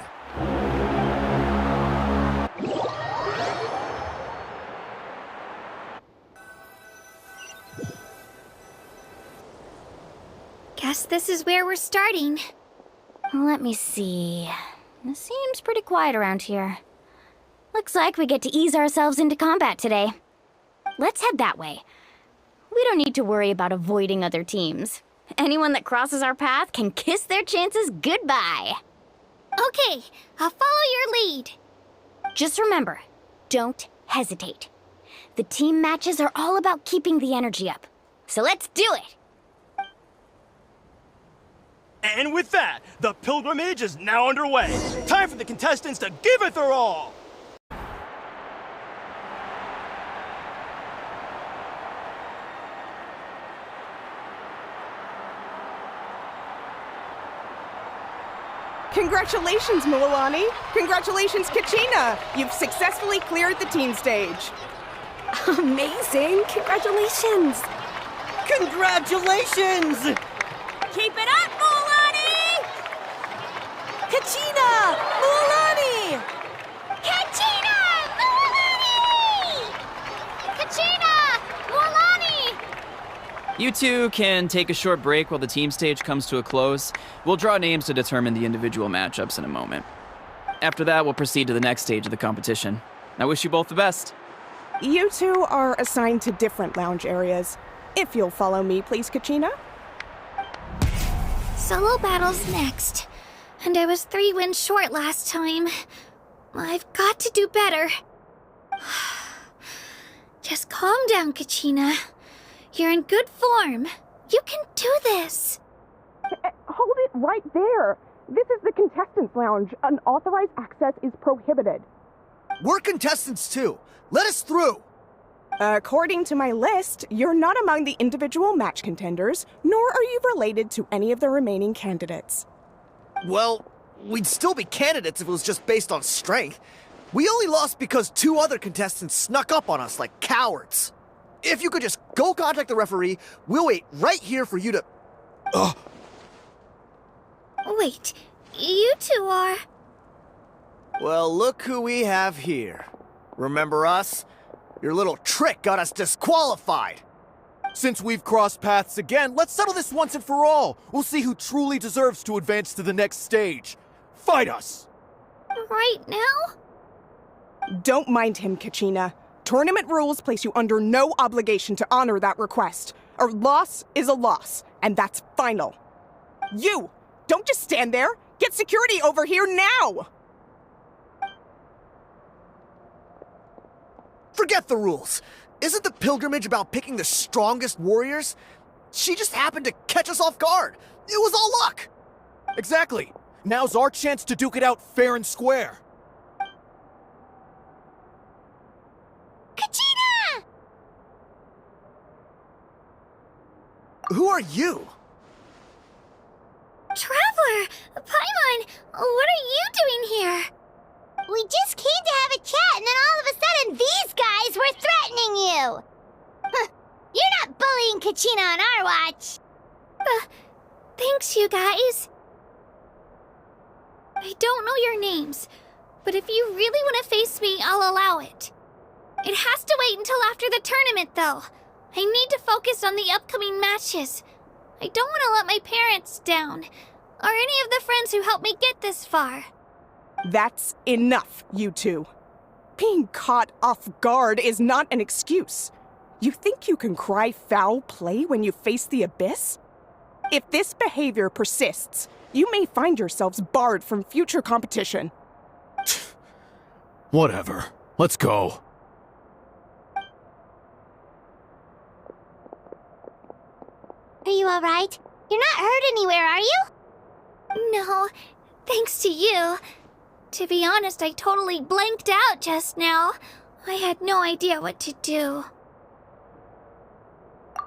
Guess this is where we're starting. Let me see. It seems pretty quiet around here. Looks like we get to ease ourselves into combat today. Let's head that way. We don't need to worry about avoiding other teams. Anyone that crosses our path can kiss their chances goodbye. Okay, I'll follow your lead. Just remember, don't hesitate. The team matches are all about keeping the energy up. So let's do it! And with that, the pilgrimage is now underway. Time for the contestants to give it their all! Congratulations, Mualani! Congratulations, Kachina! You've successfully cleared the team stage. Amazing! Congratulations! Congratulations! Keep it up, Mualani! Kachina! Mualani! Kachina! Mualani! Kachina! Mualani! You two can take a short break while the team stage comes to a close. We'll draw names to determine the individual matchups in a moment. After that, we'll proceed to the next stage of the competition. I wish you both the best. You two are assigned to different lounge areas. If you'll follow me, please, Kachina. Solo battle's next. And I was 3 wins short last time. I've got to do better. Just calm down, Kachina. You're in good form. You can do this. Hold it right there. This is the contestants' lounge. Unauthorized access is prohibited. We're contestants too. Let us through. According to my list, you're not among the individual match contenders, nor are you related to any of the remaining candidates. Well, we'd still be candidates if it was just based on strength. We only lost because 2 other contestants snuck up on us like cowards. If you could just go contact the referee, we'll wait right here for you to... Ugh. Wait, you two are... Well, look who we have here. Remember us? Your little trick got us disqualified. Since we've crossed paths again, let's settle this once and for all. We'll see who truly deserves to advance to the next stage. Fight us! Right now? Don't mind him, Kachina. Tournament rules place you under no obligation to honor that request. A loss is a loss, and that's final. You! Don't just stand there! Get security over here now! Forget the rules. Isn't the pilgrimage about picking the strongest warriors? She just happened to catch us off guard. It was all luck. Exactly. Now's our chance to duke it out fair and square. Kachina! Who are you? Traveler! Paimon! What are you doing here? We just came to have a chat, and then all of a sudden these guys were threatening you! Huh, you're not bullying Kachina on our watch! Thanks, you guys. I don't know your names, but if you really want to face me, I'll allow it. It has to wait until after the tournament, though. I need to focus on the upcoming matches. I don't want to let my parents down, or any of the friends who helped me get this far. That's enough, you two. Being caught off guard is not an excuse. You think you can cry foul play when you face the abyss? If this behavior persists, you may find yourselves barred from future competition. Whatever. Let's go. Are you alright? You're not hurt anywhere, are you? No, thanks to you. To be honest, I totally blanked out just now. I had no idea what to do.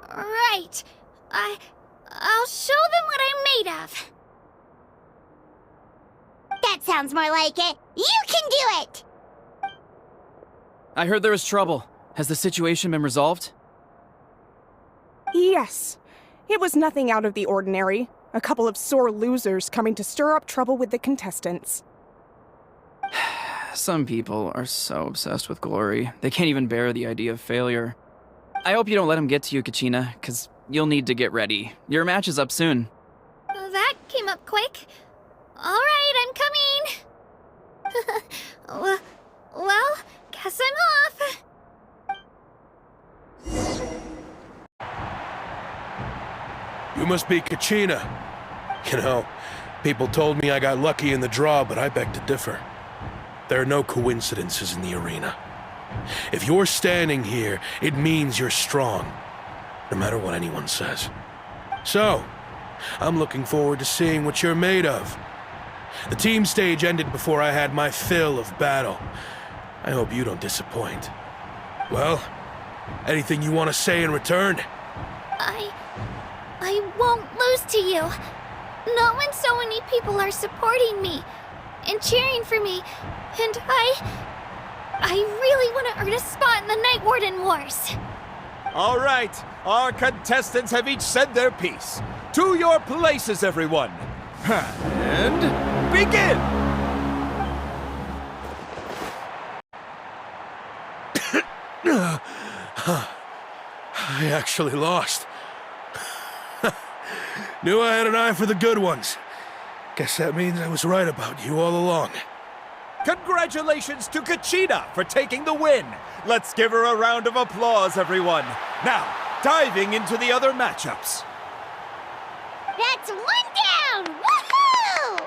Right. I'll show them what I'm made of. That sounds more like it. You can do it! I heard there was trouble. Has the situation been resolved? Yes. It was nothing out of the ordinary. A couple of sore losers coming to stir up trouble with the contestants. Some people are so obsessed with glory, they can't even bear the idea of failure. I hope you don't let him get to you, Kachina, because you'll need to get ready. Your match is up soon. That came up quick. Alright, I'm coming. Well, guess I'm off. You must be Kachina. You know, people told me I got lucky in the draw, but I beg to differ. There are no coincidences in the arena. If you're standing here, it means you're strong, no matter what anyone says. So, I'm looking forward to seeing what you're made of. The team stage ended before I had my fill of battle. I hope you don't disappoint. Well, anything you want to say in return? I won't lose to you. Not when so many people are supporting me and cheering for me, and I really want to earn a spot in the Night Warden Wars. All right, our contestants have each said their piece. To your places, everyone. And begin! I actually lost. Knew I had an eye for the good ones. Guess that means I was right about you all along. Congratulations to Kachina for taking the win. Let's give her a round of applause, everyone. Now, diving into the other matchups. That's one down! Woohoo!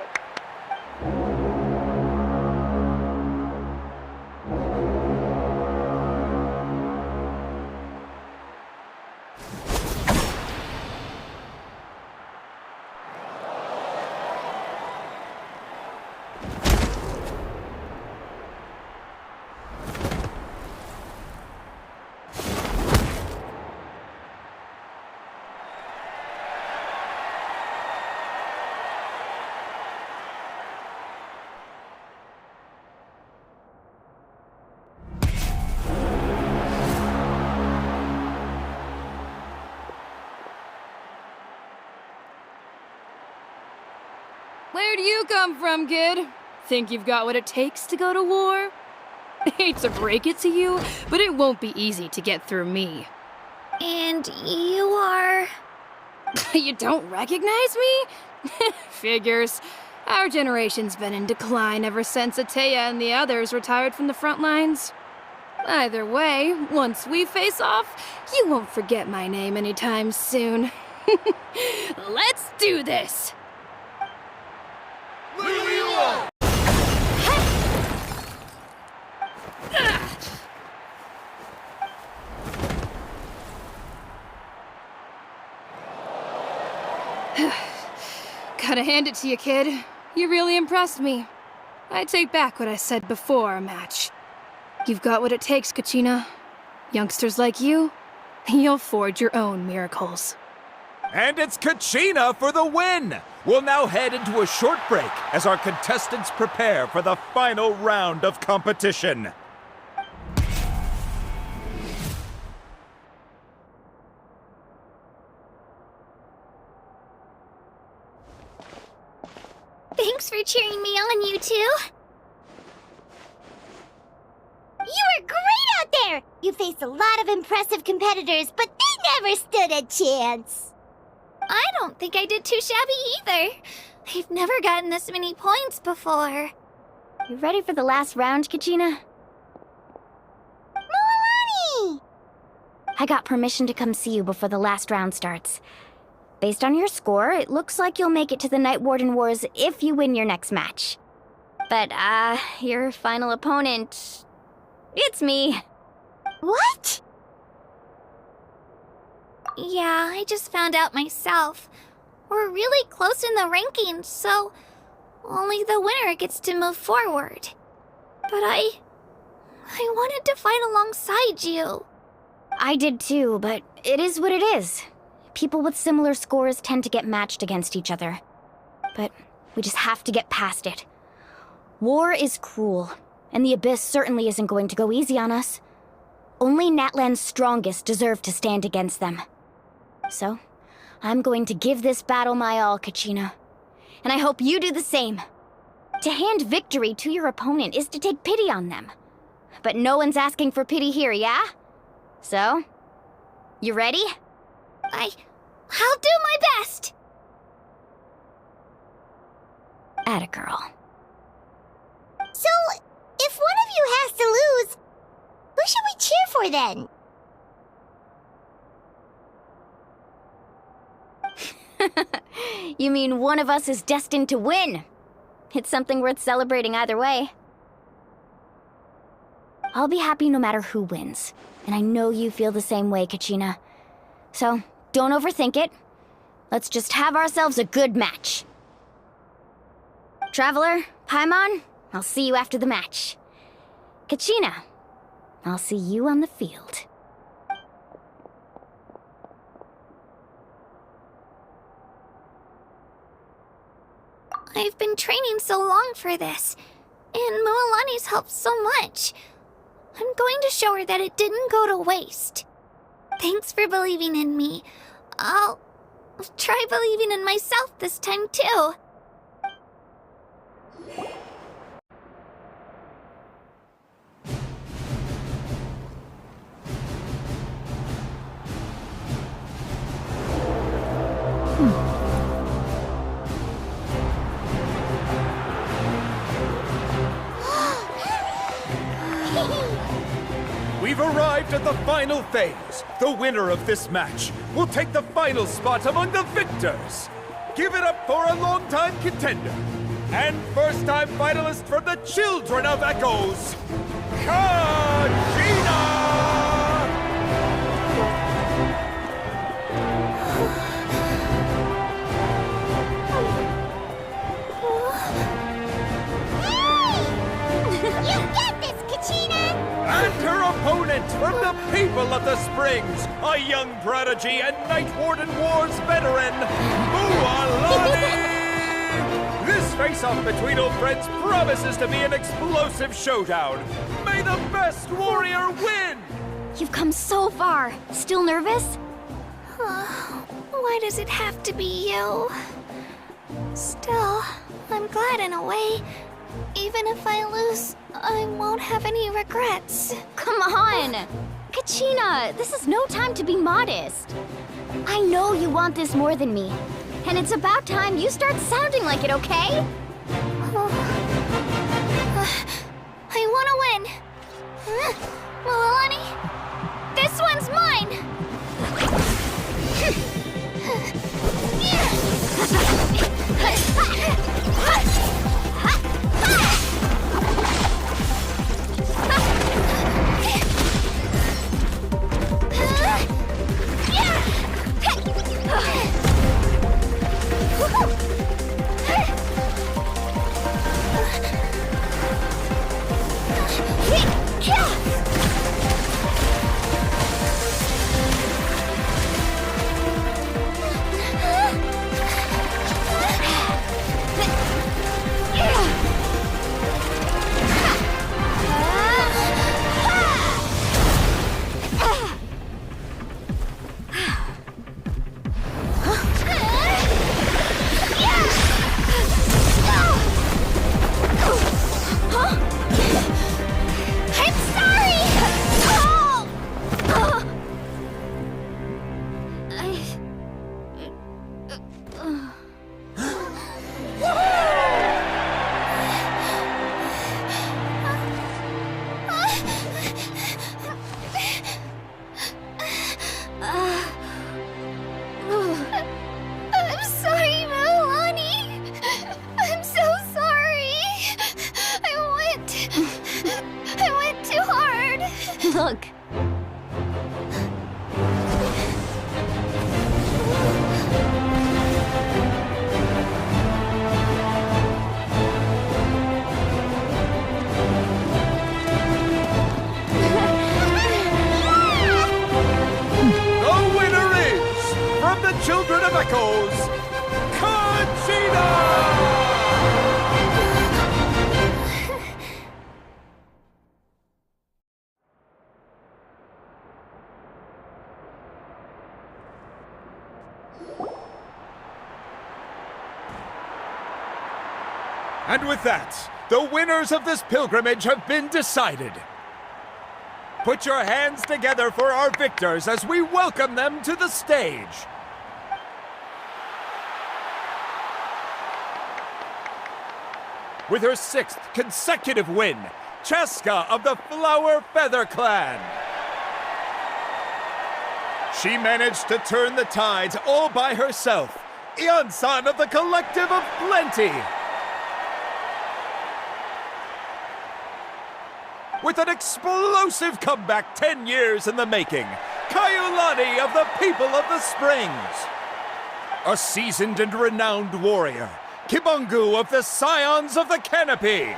Where do you come from, kid? Think you've got what it takes to go to war? Hate to break it to you, but it won't be easy to get through me. And you are... You don't recognize me? Figures. Our generation's been in decline ever since Ateya and the others retired from the front lines. Either way, once we face off, you won't forget my name anytime soon. Let's do this! Gotta hand it to you, kid. You really impressed me. I take back what I said before our match. You've got what it takes, Kachina. Youngsters like you, you'll forge your own miracles. And it's Kachina for the win! We'll now head into a short break as our contestants prepare for the final round of competition. Thanks for cheering me on, you two. You were great out there! You faced a lot of impressive competitors, but they never stood a chance. I don't think I did too shabby either. I've never gotten this many points before. You ready for the last round, Kachina? Moalani! I got permission to come see you before the last round starts. Based on your score, it looks like you'll make it to the Night Warden Wars if you win your next match. But, your final opponent... It's me. What? Yeah, I just found out myself. We're really close in the rankings, so only the winner gets to move forward. But I wanted to fight alongside you. I did too, but it is what it is. People with similar scores tend to get matched against each other. But we just have to get past it. War is cruel, and the Abyss certainly isn't going to go easy on us. Only Natlan's strongest deserve to stand against them. So, I'm going to give this battle my all, Kachina. And I hope you do the same. To hand victory to your opponent is to take pity on them. But no one's asking for pity here, yeah? So, you ready? I'll do my best! Atta girl. So, if one of you has to lose, who should we cheer for then? You mean one of us is destined to win? It's something worth celebrating either way. I'll be happy no matter who wins, and I know you feel the same way, Kachina. So, don't overthink it. Let's just have ourselves a good match. Traveler, Paimon, I'll see you after the match. Kachina, I'll see you on the field. I've been training so long for this, and Moalani's helped so much. I'm going to show her that it didn't go to waste. Thanks for believing in me. I'll try believing in myself this time too. of the final phase. The winner of this match will take the final spot among the victors. Give it up for a longtime contender and first-time finalist from the Children of Echoes, Kachina! You get this, Kachina! And her opponent from the people of the Springs, a young prodigy and Night Warden Wars veteran, Mualani! This face-off between old friends promises to be an explosive showdown. May the best warrior win! You've come so far. Still nervous? Why does it have to be you? Still, I'm glad in a way. Even if I lose, I won't have any regrets. Come on! Kachina, this is no time to be modest. I know you want this more than me. And it's about time you start sounding like it, okay? I want to win. Mualani, this one's mine! Look. The winner is, from the Children of Echoes, Kachina! And with that, the winners of this pilgrimage have been decided. Put your hands together for our victors as we welcome them to the stage. With her 6th consecutive win, Cheska of the Flower Feather Clan. She managed to turn the tides all by herself. Ian-san of the Collective of Plenty. With an explosive comeback 10 years in the making, Kayulani of the People of the Springs. A seasoned and renowned warrior, Kibungu of the Scions of the Canopy.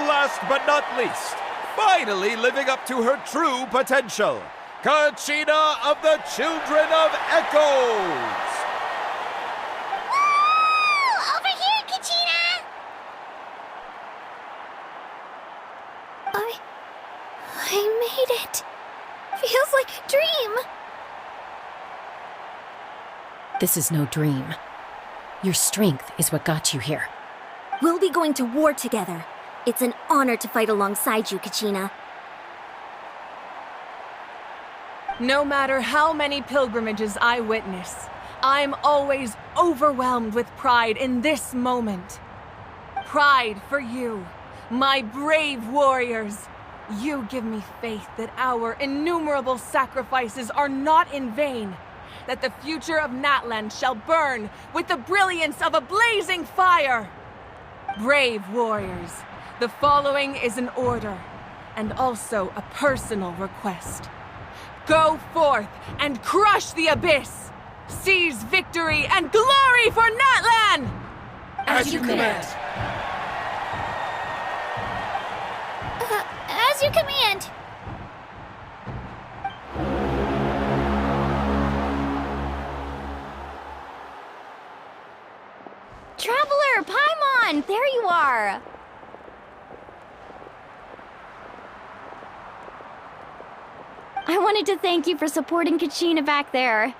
Last but not least, finally living up to her true potential, Kachina of the Children of Echoes. Over here, Kachina! I made it. Feels like a dream. This is no dream. Your strength is what got you here. We'll be going to war together. It's an honor to fight alongside you, Kachina. No matter how many pilgrimages I witness, I'm always overwhelmed with pride in this moment. Pride for you, my brave warriors. You give me faith that our innumerable sacrifices are not in vain, that the future of Natlan shall burn with the brilliance of a blazing fire. Brave warriors, the following is an order, and also a personal request. Go forth and crush the abyss! Seize victory and glory for Natlan! As you command. As you command. Traveler, Paimon, there you are. I wanted to thank you for supporting Kachina back there.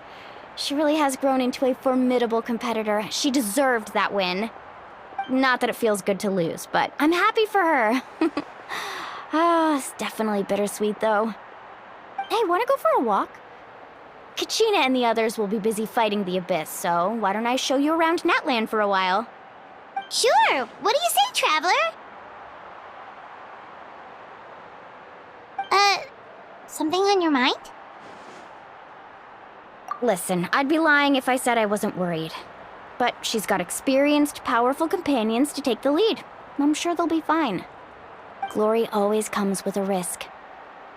She really has grown into a formidable competitor. She deserved that win. Not that it feels good to lose, but I'm happy for her. It's definitely bittersweet, though. Hey, wanna go for a walk? Kachina and the others will be busy fighting the Abyss, so why don't I show you around Natlan for a while? Sure. What do you say, Traveler? Something on your mind? Listen, I'd be lying if I said I wasn't worried. But she's got experienced, powerful companions to take the lead. I'm sure they'll be fine. Glory always comes with a risk.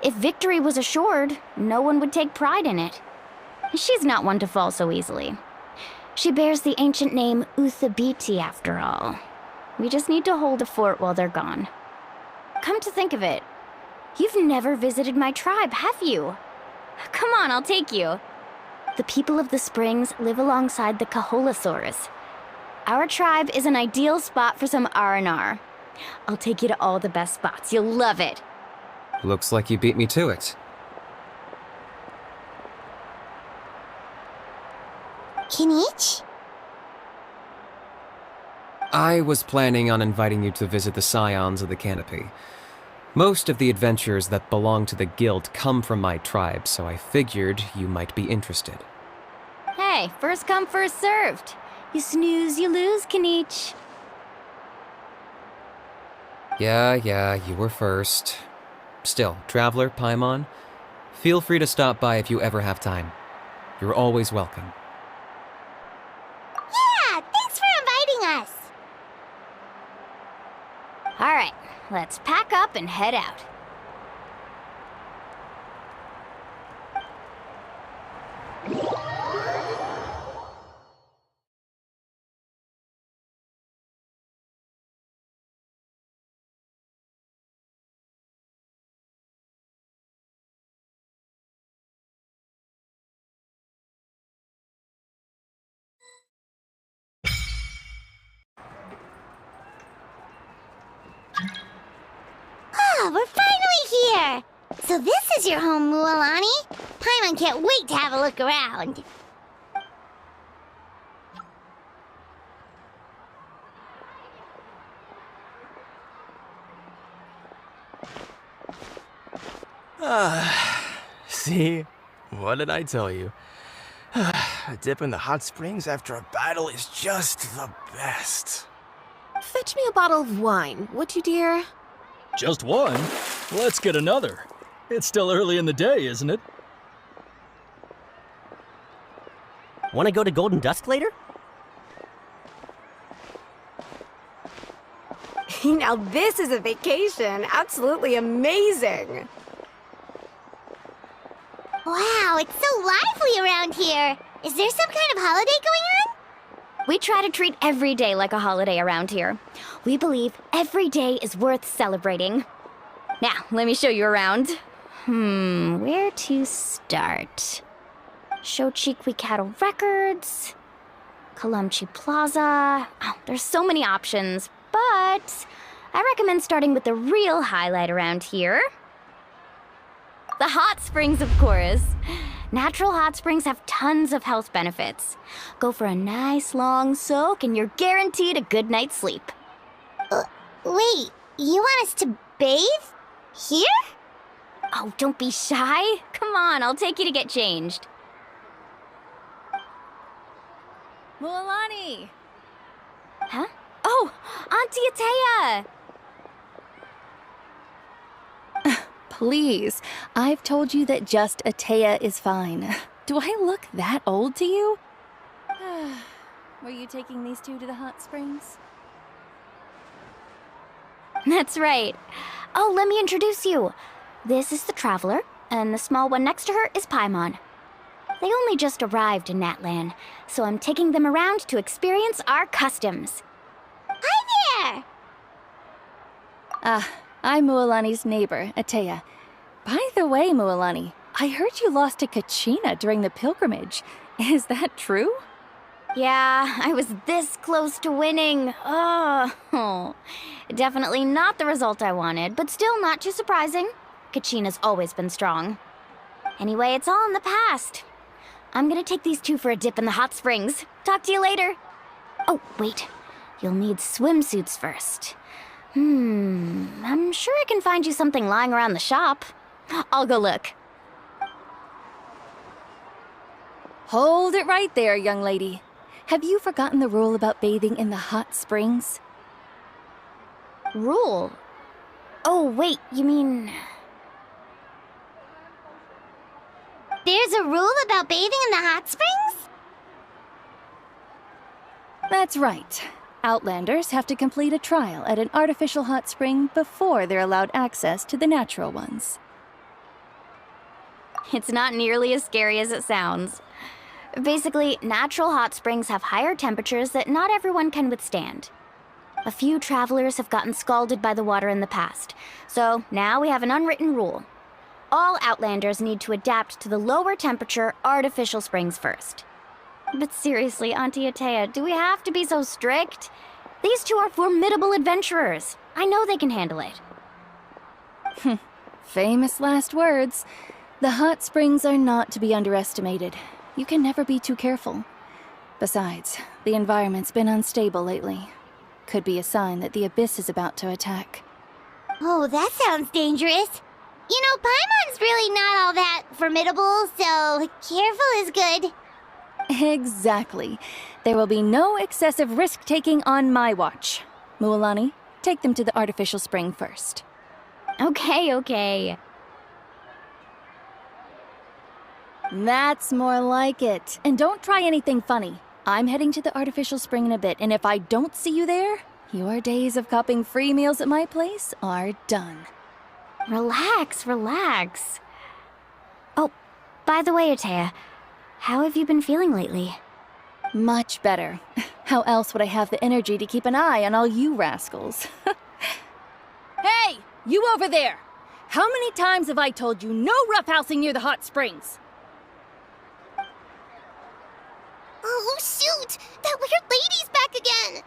If victory was assured, no one would take pride in it. She's not one to fall so easily. She bears the ancient name Uthabiti, after all. We just need to hold a fort while they're gone. Come to think of it, you've never visited my tribe, have you? Come on, I'll take you. The people of the Springs live alongside the Kaholasaurus. Our tribe is an ideal spot for some R&R. I'll take you to all the best spots. You'll love it. Looks like you beat me to it. Kinich? I was planning on inviting you to visit the Scions of the Canopy. Most of the adventurers that belong to the guild come from my tribe, so I figured you might be interested. Hey, first come, first served. You snooze, you lose, Kinich. Yeah, you were first. Still, Traveler, Paimon, feel free to stop by if you ever have time. You're always welcome. Yeah, thanks for inviting us. All right, let's pack up and head out. Ah, we're finally here! So this is your home, Mualani? Paimon can't wait to have a look around. See? What did I tell you? A dip in the hot springs after a battle is just the best. Fetch me a bottle of wine, would you, dear? Just one? Let's get another. It's still early in the day, isn't it? Want to go to Golden Dusk later? Now this is a vacation. Absolutely amazing. Wow, it's so lively around here. Is there some kind of holiday going on? We try to treat every day like a holiday around here. We believe every day is worth celebrating. Now, let me show you around. Where to start? Shochiqui Cattle Records, Kalumchi Plaza. Oh, there's so many options, but I recommend starting with the real highlight around here. The hot springs, of course. Natural hot springs have tons of health benefits. Go for a nice long soak and you're guaranteed a good night's sleep. Wait, you want us to bathe? Here? Oh, don't be shy. Come on, I'll take you to get changed. Mualani! Huh? Oh, Auntie Atea! please. I've told you that just Atea is fine. Do I look that old to you? Were you taking these two to the hot springs? That's right. Oh, let me introduce you. This is the Traveler, and the small one next to her is Paimon. They only just arrived in Natlan, so I'm taking them around to experience our customs. Hi there! I'm Mualani's neighbor, Atea. By the way, Mualani, I heard you lost to Kachina during the pilgrimage. Is that true? Yeah, I was this close to winning. Oh, definitely not the result I wanted, but still not too surprising. Kachina's always been strong. Anyway, it's all in the past. I'm gonna take these two for a dip in the hot springs. Talk to you later. Oh, wait. You'll need swimsuits first. I'm sure I can find you something lying around the shop. I'll go look. Hold it right there, young lady. Have you forgotten the rule about bathing in the hot springs? Rule? Oh, wait, you mean... There's a rule about bathing in the hot springs? That's right. Outlanders have to complete a trial at an artificial hot spring before they're allowed access to the natural ones. It's not nearly as scary as it sounds. Basically, natural hot springs have higher temperatures that not everyone can withstand. A few travelers have gotten scalded by the water in the past, so now we have an unwritten rule. All Outlanders need to adapt to the lower temperature artificial springs first. But seriously, Auntie Atea, do we have to be so strict? These two are formidable adventurers. I know they can handle it. Famous last words. The hot springs are not to be underestimated. You can never be too careful. Besides, the environment's been unstable lately. Could be a sign that the Abyss is about to attack. Oh, that sounds dangerous. You know, Paimon's really not all that formidable, so careful is good. Exactly. There will be no excessive risk-taking on my watch. Mualani, take them to the artificial spring first. Okay. That's more like it. And don't try anything funny. I'm heading to the artificial spring in a bit, and if I don't see you there, your days of copping free meals at my place are done. Relax. Oh, by the way, Atea, how have you been feeling lately? Much better. How else would I have the energy to keep an eye on all you rascals? Hey, you over there! How many times have I told you no roughhousing near the hot springs? Oh, shoot! That weird lady's back again!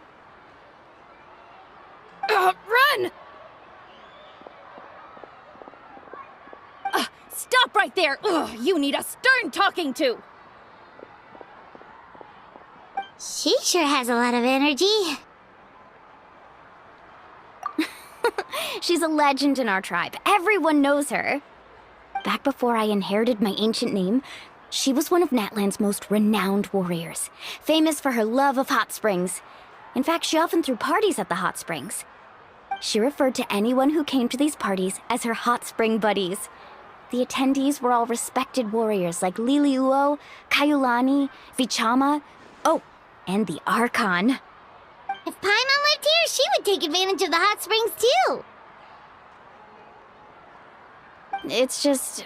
Run! Stop right there! Ugh, you need a stern talking to! She sure has a lot of energy. She's a legend in our tribe. Everyone knows her. Back before I inherited my ancient name, she was one of Natlan's most renowned warriors, famous for her love of hot springs. In fact, she often threw parties at the hot springs. She referred to anyone who came to these parties as her hot spring buddies. The attendees were all respected warriors like Liliuo, Kaiulani, Vichama, and the Archon. If Paimon lived here, she would take advantage of the hot springs too. It's just...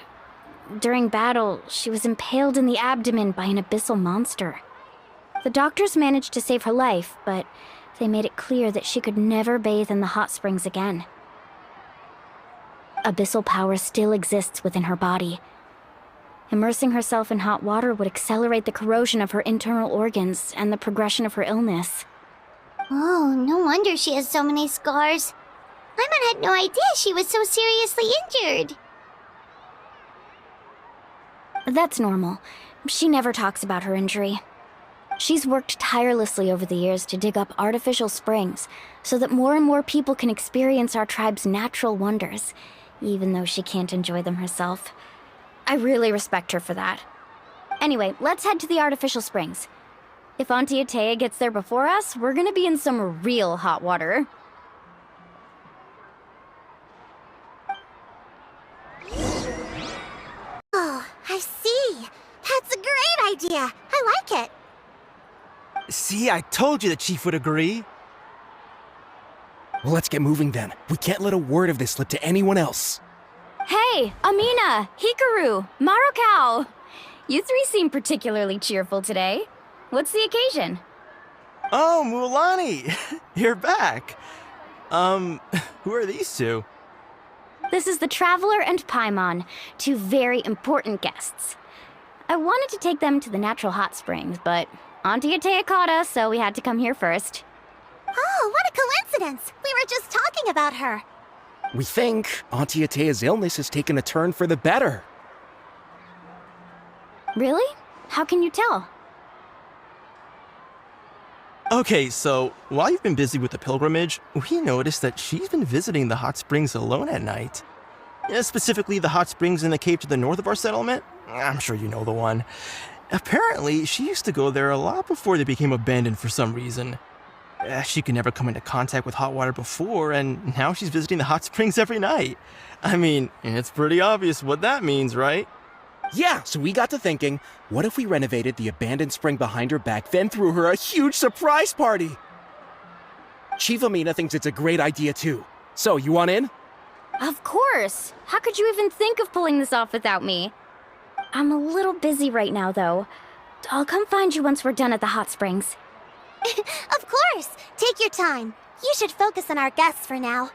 during battle, she was impaled in the abdomen by an abyssal monster. The doctors managed to save her life, but they made it clear that she could never bathe in the hot springs again. Abyssal power still exists within her body. Immersing herself in hot water would accelerate the corrosion of her internal organs and the progression of her illness. Oh, no wonder she has so many scars. Paimon had no idea she was so seriously injured. That's normal. She never talks about her injury. She's worked tirelessly over the years to dig up artificial springs so that more and more people can experience our tribe's natural wonders, even though she can't enjoy them herself. I really respect her for that. Anyway, let's head to the artificial springs. If Auntie Atea gets there before us, we're gonna be in some real hot water. idea. I like it. See, I told you the chief would agree. Well, let's get moving then. We can't let a word of this slip to anyone else. Hey, Amina, Hikaru, Marukao. You three seem particularly cheerful today. What's the occasion? Oh, Mulani, you're back. Who are these two? This is the Traveler and Paimon, two very important guests. I wanted to take them to the natural hot springs, but Auntie Atea caught us, so we had to come here first. Oh, what a coincidence! We were just talking about her. We think Auntie Atea's illness has taken a turn for the better. Really? How can you tell? Okay, so while you've been busy with the pilgrimage, we noticed that she's been visiting the hot springs alone at night. Specifically, the hot springs in the cave to the north of our settlement. I'm sure you know the one. Apparently, she used to go there a lot before they became abandoned for some reason. She could never come into contact with hot water before, and now she's visiting the hot springs every night. I mean, it's pretty obvious what that means, right? Yeah, so we got to thinking, what if we renovated the abandoned spring behind her back, then threw her a huge surprise party? Chief Amina thinks it's a great idea too. So, you want in? Of course! How could you even think of pulling this off without me? I'm a little busy right now, though. I'll come find you once we're done at the hot springs. Of course! Take your time. You should focus on our guests for now.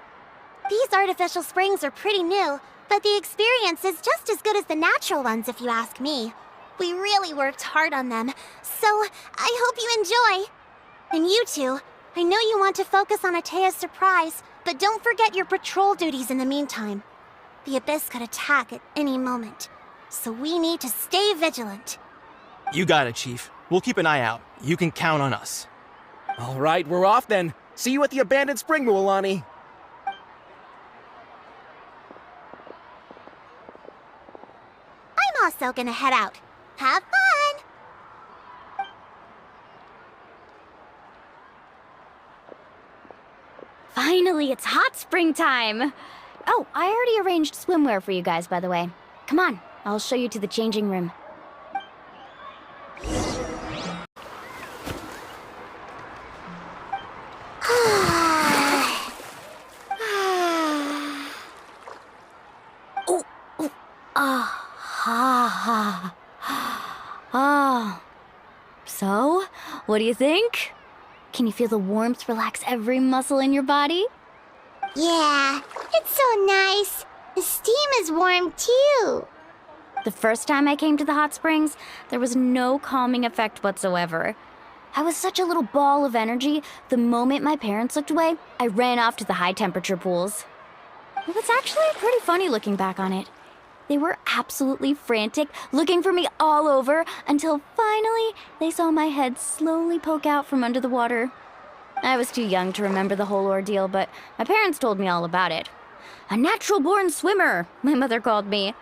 These artificial springs are pretty new, but the experience is just as good as the natural ones if you ask me. We really worked hard on them, so I hope you enjoy. And you two, I know you want to focus on Atea's surprise, but don't forget your patrol duties in the meantime. The Abyss could attack at any moment, so we need to stay vigilant. You got it, Chief. We'll keep an eye out. You can count on us. All right, we're off then. See you at the abandoned spring, Mualani. I'm also gonna head out. Have fun! Finally, it's hot spring time! Oh, I already arranged swimwear for you guys, by the way. Come on, I'll show you to the changing room. So, what do you think? Can you feel the warmth relax every muscle in your body? Yeah, it's so nice. The steam is warm too. The first time I came to the hot springs, there was no calming effect whatsoever. I was such a little ball of energy, the moment my parents looked away, I ran off to the high temperature pools. It was actually pretty funny looking back on it. They were absolutely frantic, looking for me all over, until finally they saw my head slowly poke out from under the water. I was too young to remember the whole ordeal, but my parents told me all about it. A natural-born swimmer, my mother called me.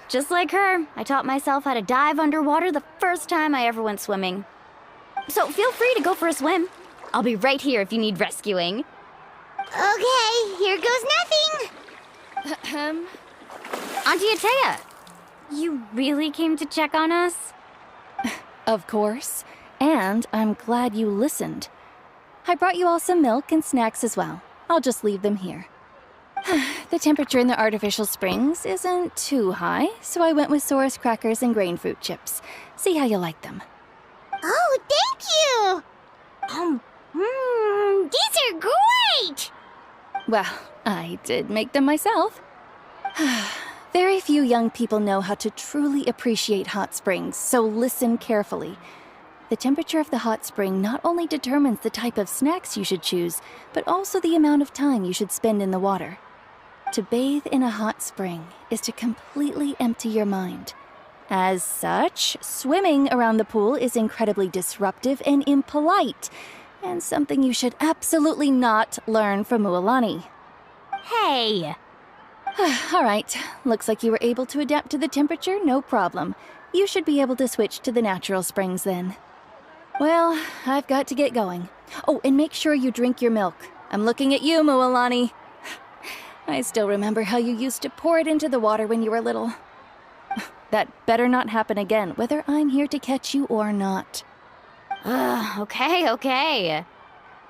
Just like her, I taught myself how to dive underwater the first time I ever went swimming. So feel free to go for a swim. I'll be right here if you need rescuing. Okay, here goes nothing. Auntie Atea, you really came to check on us? Of course, and I'm glad you listened. I brought you all some milk and snacks as well. I'll just leave them here. The temperature in the artificial springs isn't too high, so I went with Saurus crackers and grain fruit chips. See how you like them. Oh, thank you! These are great! Well, I did make them myself. Very few young people know how to truly appreciate hot springs, so listen carefully. The temperature of the hot spring not only determines the type of snacks you should choose, but also the amount of time you should spend in the water. To bathe in a hot spring is to completely empty your mind. As such, swimming around the pool is incredibly disruptive and impolite, and something you should absolutely not learn from Mualani. Hey! All right, looks like you were able to adapt to the temperature, no problem. You should be able to switch to the natural springs then. Well, I've got to get going. Oh, and make sure you drink your milk. I'm looking at you, Mualani. I still remember how you used to pour it into the water when you were little. That better not happen again, whether I'm here to catch you or not. Okay.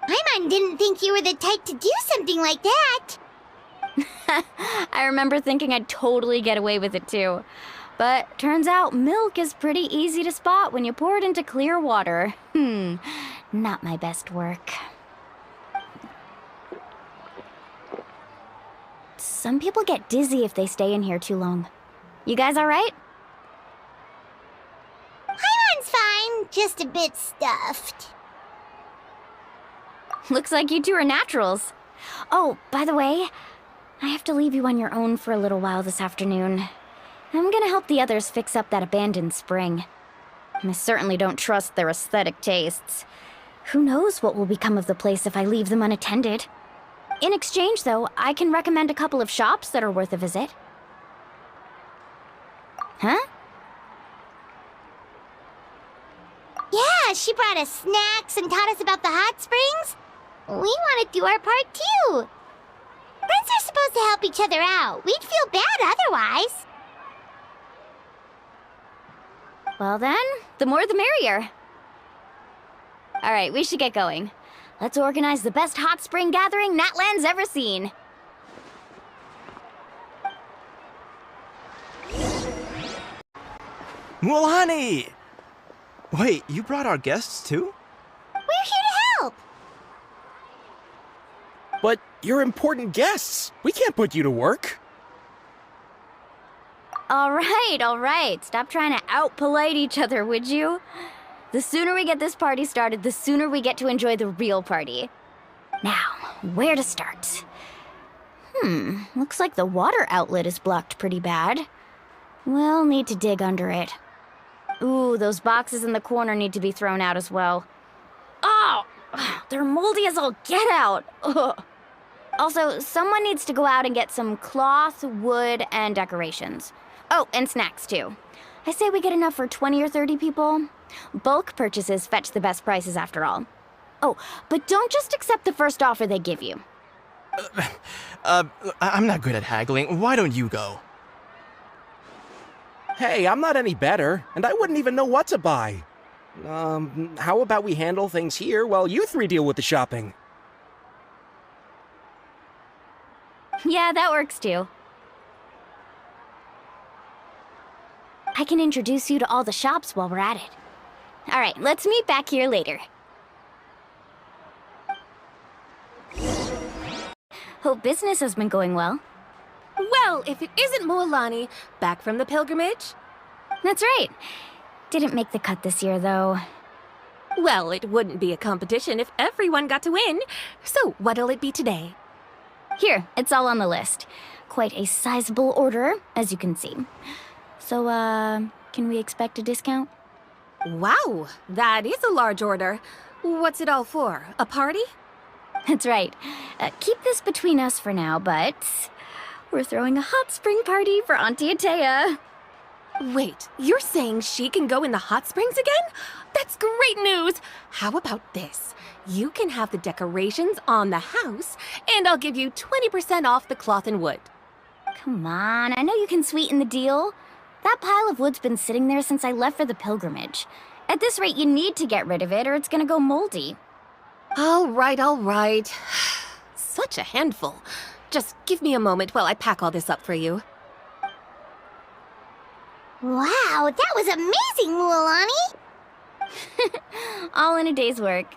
Paimon didn't think you were the type to do something like that. I remember thinking I'd totally get away with it too. But turns out milk is pretty easy to spot when you pour it into clear water. Not my best work. Some people get dizzy if they stay in here too long. You guys all right? Paimon's fine, just a bit stuffed. Looks like you two are naturals. Oh, by the way, I have to leave you on your own for a little while this afternoon. I'm gonna help the others fix up that abandoned spring. I certainly don't trust their aesthetic tastes. Who knows what will become of the place if I leave them unattended. In exchange, though, I can recommend a couple of shops that are worth a visit. Huh? Yeah, she brought us snacks and taught us about the hot springs. We want to do our part too. Friends are supposed to help each other out. We'd feel bad otherwise. Well then, the more the merrier. All right, we should get going. Let's organize the best hot spring gathering Natlan's ever seen. Mualani! Wait, you brought our guests too? We're here to help. But you're important guests. We can't put you to work. All right. Stop trying to out-polite each other, would you? The sooner we get this party started, the sooner we get to enjoy the real party. Now, where to start? Looks like the water outlet is blocked pretty bad. We'll need to dig under it. Ooh, those boxes in the corner need to be thrown out as well. Oh, they're moldy as all get out. Ugh. Also, someone needs to go out and get some cloth, wood, and decorations. Oh, and snacks too. I say we get enough for 20 or 30 people. Bulk purchases fetch the best prices after all. Oh, but don't just accept the first offer they give you. I'm not good at haggling. Why don't you go? Hey, I'm not any better, and I wouldn't even know what to buy. How about we handle things here while you three deal with the shopping? Yeah, that works too. I can introduce you to all the shops while we're at it. All right, let's meet back here later. Hope business has been going well. Well, if it isn't Mualani, back from the pilgrimage? That's right. Didn't make the cut this year, though. Well, it wouldn't be a competition if everyone got to win. So, what'll it be today? Here, it's all on the list. Quite a sizable order, as you can see. So, can we expect a discount? Wow, that is a large order. What's it all for? A party? That's right. Keep this between us for now, but we're throwing a hot spring party for Auntie Atea. Wait, you're saying she can go in the hot springs again? That's great news! How about this? You can have the decorations on the house, and I'll give you 20% off the cloth and wood. Come on, I know you can sweeten the deal. That pile of wood's been sitting there since I left for the pilgrimage. At this rate, you need to get rid of it or it's gonna go moldy. All right. Such a handful. Just give me a moment while I pack all this up for you. Wow, that was amazing, Mualani! All in a day's work.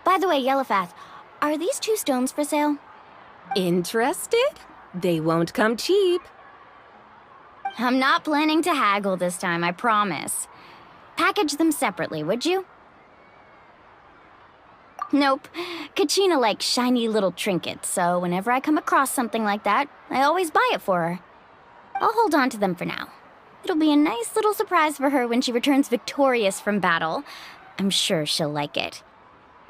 By the way, Yellowfath, are these 2 stones for sale? Interested? They won't come cheap. I'm not planning to haggle this time, I promise. Package them separately, would you? Nope. Kachina likes shiny little trinkets, so whenever I come across something like that, I always buy it for her. I'll hold on to them for now. It'll be a nice little surprise for her when she returns victorious from battle. I'm sure she'll like it.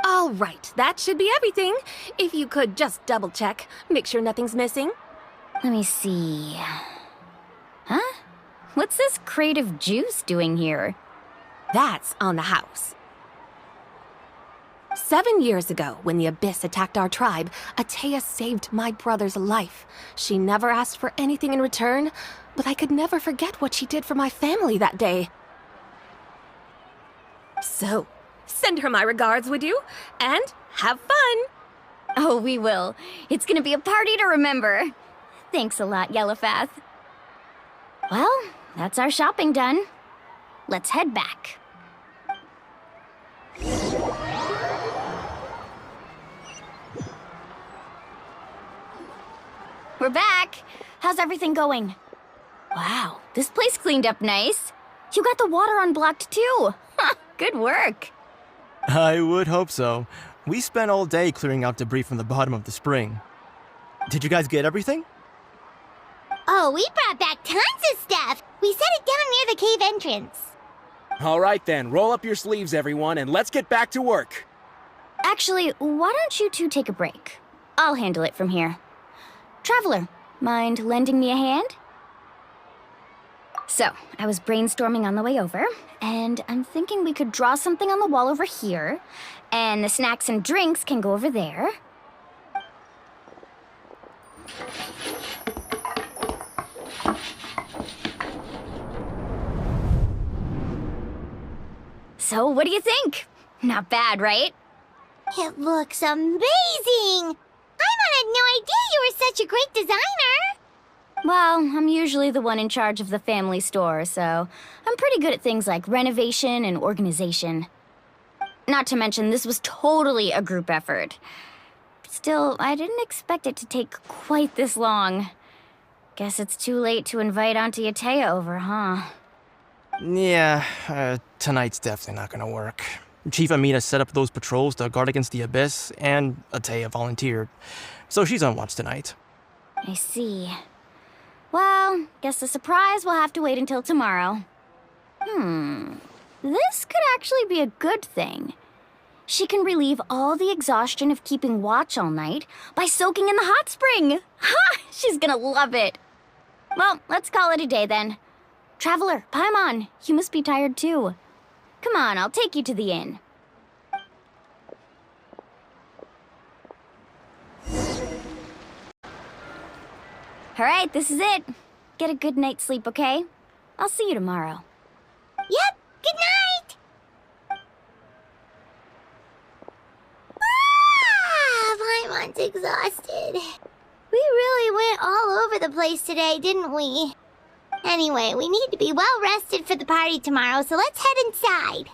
All right, that should be everything. If you could just double check, make sure nothing's missing. Let me see. Huh? What's this crate of juice doing here? That's on the house. 7 years ago, when the Abyss attacked our tribe, Atea saved my brother's life. She never asked for anything in return, but I could never forget what she did for my family that day. So, send her my regards, would you? And have fun! Oh, we will. It's gonna be a party to remember. Thanks a lot, Yellowfath. Well, that's our shopping done. Let's head back. We're back. How's everything going? Wow, this place cleaned up nice. You got the water unblocked too. Good work. I would hope so. We spent all day clearing out debris from the bottom of the spring. Did you guys get everything? Oh, we brought back tons of stuff. We set it down near the cave entrance. All right then, roll up your sleeves, everyone, and let's get back to work. Actually, why don't you two take a break? I'll handle it from here. Traveler, mind lending me a hand? So, I was brainstorming on the way over, and I'm thinking we could draw something on the wall over here, and the snacks and drinks can go over there. So, what do you think? Not bad, right? It looks amazing! Paimon had no idea you were such a great designer! Well, I'm usually the one in charge of the family store, so I'm pretty good at things like renovation and organization. Not to mention, this was totally a group effort. Still, I didn't expect it to take quite this long. Guess it's too late to invite Auntie Atea over, huh? Yeah, tonight's definitely not gonna work. Chief Amina set up those patrols to guard against the Abyss, and Atea volunteered. So she's on watch tonight. I see. Well, guess the surprise will have to wait until tomorrow. This could actually be a good thing. She can relieve all the exhaustion of keeping watch all night by soaking in the hot spring. Ha! She's gonna love it. Well, let's call it a day then. Traveler, Paimon, you must be tired too. Come on, I'll take you to the inn. All right, this is it. Get a good night's sleep, okay? I'll see you tomorrow. Yep, good night! Paimon's exhausted. We really went all over the place today, didn't we? Anyway, we need to be well rested for the party tomorrow, so let's head inside.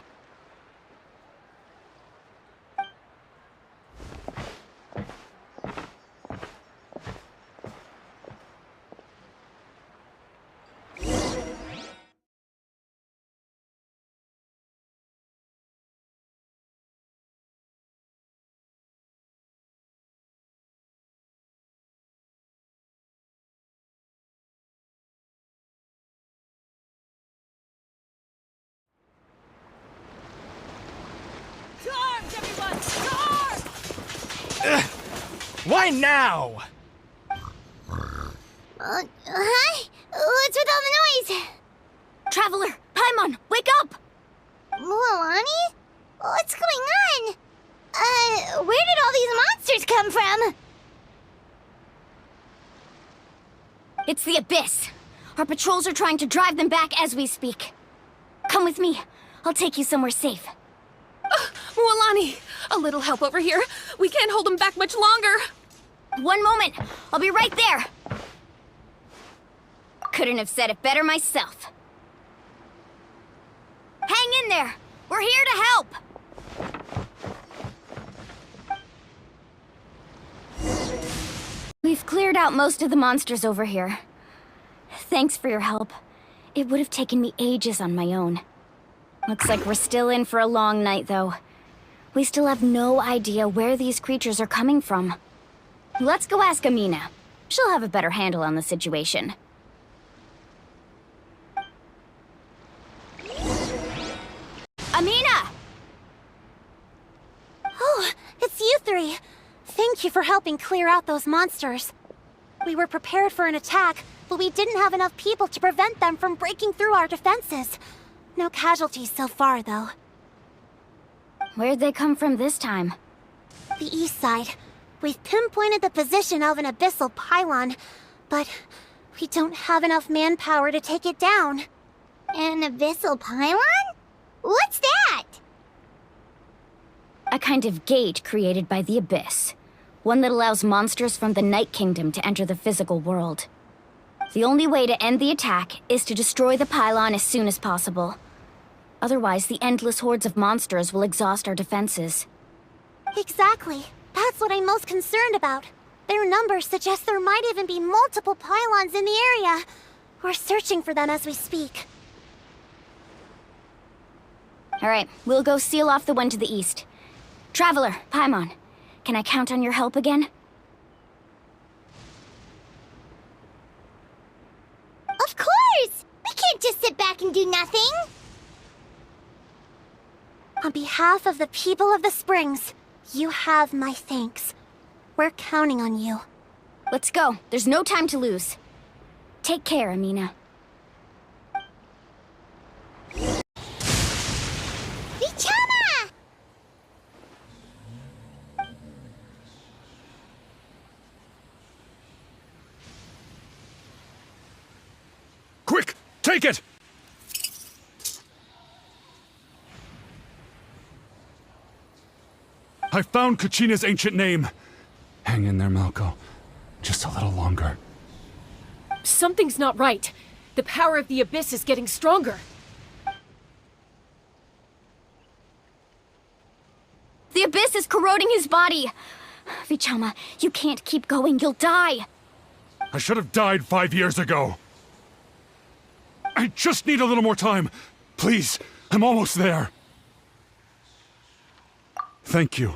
Why now? Hi? What's with all the noise? Traveler, Paimon, wake up! Mualani? What's going on? Where did all these monsters come from? It's the Abyss. Our patrols are trying to drive them back as we speak. Come with me. I'll take you somewhere safe. Mualani, a little help over here. We can't hold them back much longer. One moment. I'll be right there. Couldn't have said it better myself. Hang in there. We're here to help. We've cleared out most of the monsters over here. Thanks for your help. It would have taken me ages on my own. Looks like we're still in for a long night, though. We still have no idea where these creatures are coming from. Let's go ask Amina. She'll have a better handle on the situation. Amina! Oh, it's you three. Thank you for helping clear out those monsters. We were prepared for an attack, but we didn't have enough people to prevent them from breaking through our defenses. No casualties so far, though. Where'd they come from this time? The east side. We've pinpointed the position of an abyssal pylon, but we don't have enough manpower to take it down. An abyssal pylon? What's that? A kind of gate created by the Abyss. One that allows monsters from the Night Kingdom to enter the physical world. The only way to end the attack is to destroy the pylon as soon as possible. Otherwise, the endless hordes of monsters will exhaust our defenses. Exactly. That's what I'm most concerned about. Their numbers suggest there might even be multiple pylons in the area. We're searching for them as we speak. Alright, we'll go seal off the one to the east. Traveler, Paimon, can I count on your help again? Of course! We can't just sit back and do nothing! On behalf of the people of the Springs, you have my thanks. We're counting on you. Let's go. There's no time to lose. Take care, Amina. Vichama! Quick! Take it! I found Kachina's ancient name. Hang in there, Malko. Just a little longer. Something's not right. The power of the Abyss is getting stronger. The Abyss is corroding his body. Vichama, you can't keep going. You'll die. I should have died 5 years ago. I just need a little more time. Please, I'm almost there. Thank you.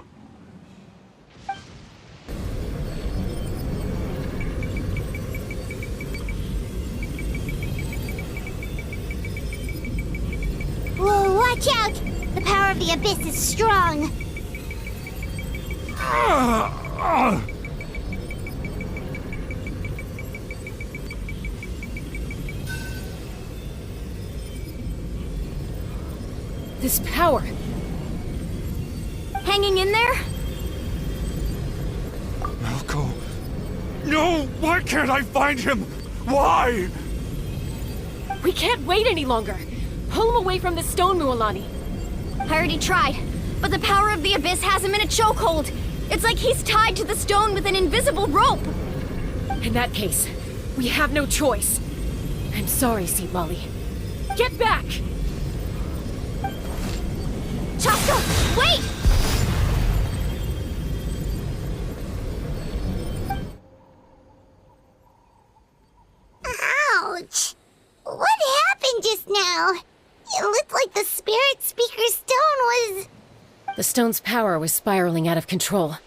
Whoa, watch out! The power of the Abyss is strong. This power. Hanging in there? Malko. No! Why can't I find him? Why? We can't wait any longer. Pull him away from the stone, Mualani. I already tried, but the power of the Abyss has him in a chokehold. It's like he's tied to the stone with an invisible rope. In that case, we have no choice. I'm sorry, Seat Molly. Get back! Chaska, wait! Ouch! What happened just now? It looked like the Spirit Speaker's stone was... The stone's power was spiraling out of control.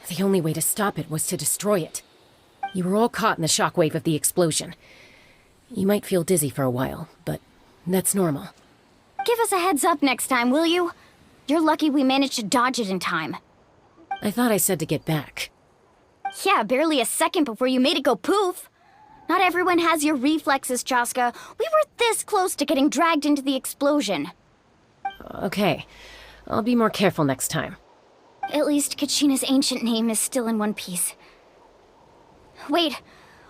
The only way to stop it was to destroy it. You were all caught in the shockwave of the explosion. You might feel dizzy for a while, but that's normal. Give us a heads up next time, will you? You're lucky we managed to dodge it in time. I thought I said to get back. Yeah, barely a second before you made it go poof. Not everyone has your reflexes, Chaska. We were this close to getting dragged into the explosion. Okay, I'll be more careful next time. At least Kachina's ancient name is still in one piece. Wait,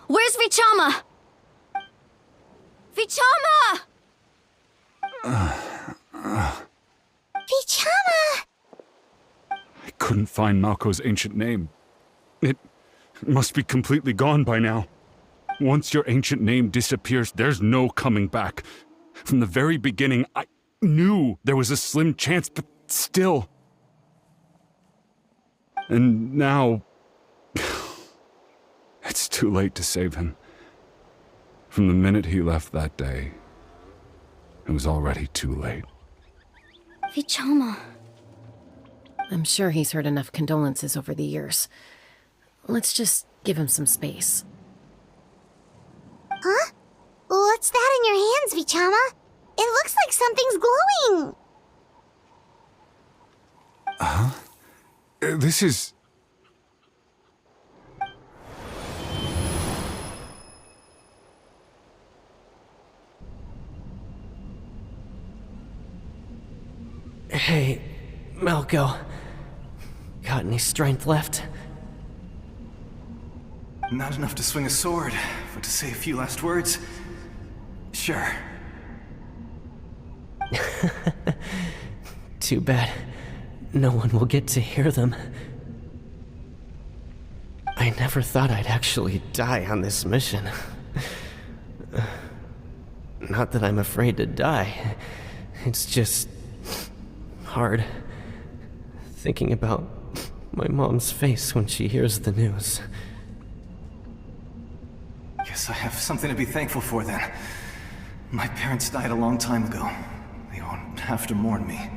where's Vichama? Vichama! Vichama! I couldn't find Malko's ancient name. It must be completely gone by now. Once your ancient name disappears, there's no coming back. From the very beginning, I knew there was a slim chance, but still. And now... it's too late to save him. From the minute he left that day, it was already too late. Vichama. I'm sure he's heard enough condolences over the years. Let's just give him some space. Huh? What's that in your hands, Vichama? It looks like something's glowing! Huh? This is... Hey, Malco. Got any strength left? Not enough to swing a sword, but to say a few last words? Sure. Too bad. No one will get to hear them. I never thought I'd actually die on this mission. Not that I'm afraid to die. It's just hard thinking about my mom's face when she hears the news. Guess I have something to be thankful for then. My parents died a long time ago. They won't have to mourn me.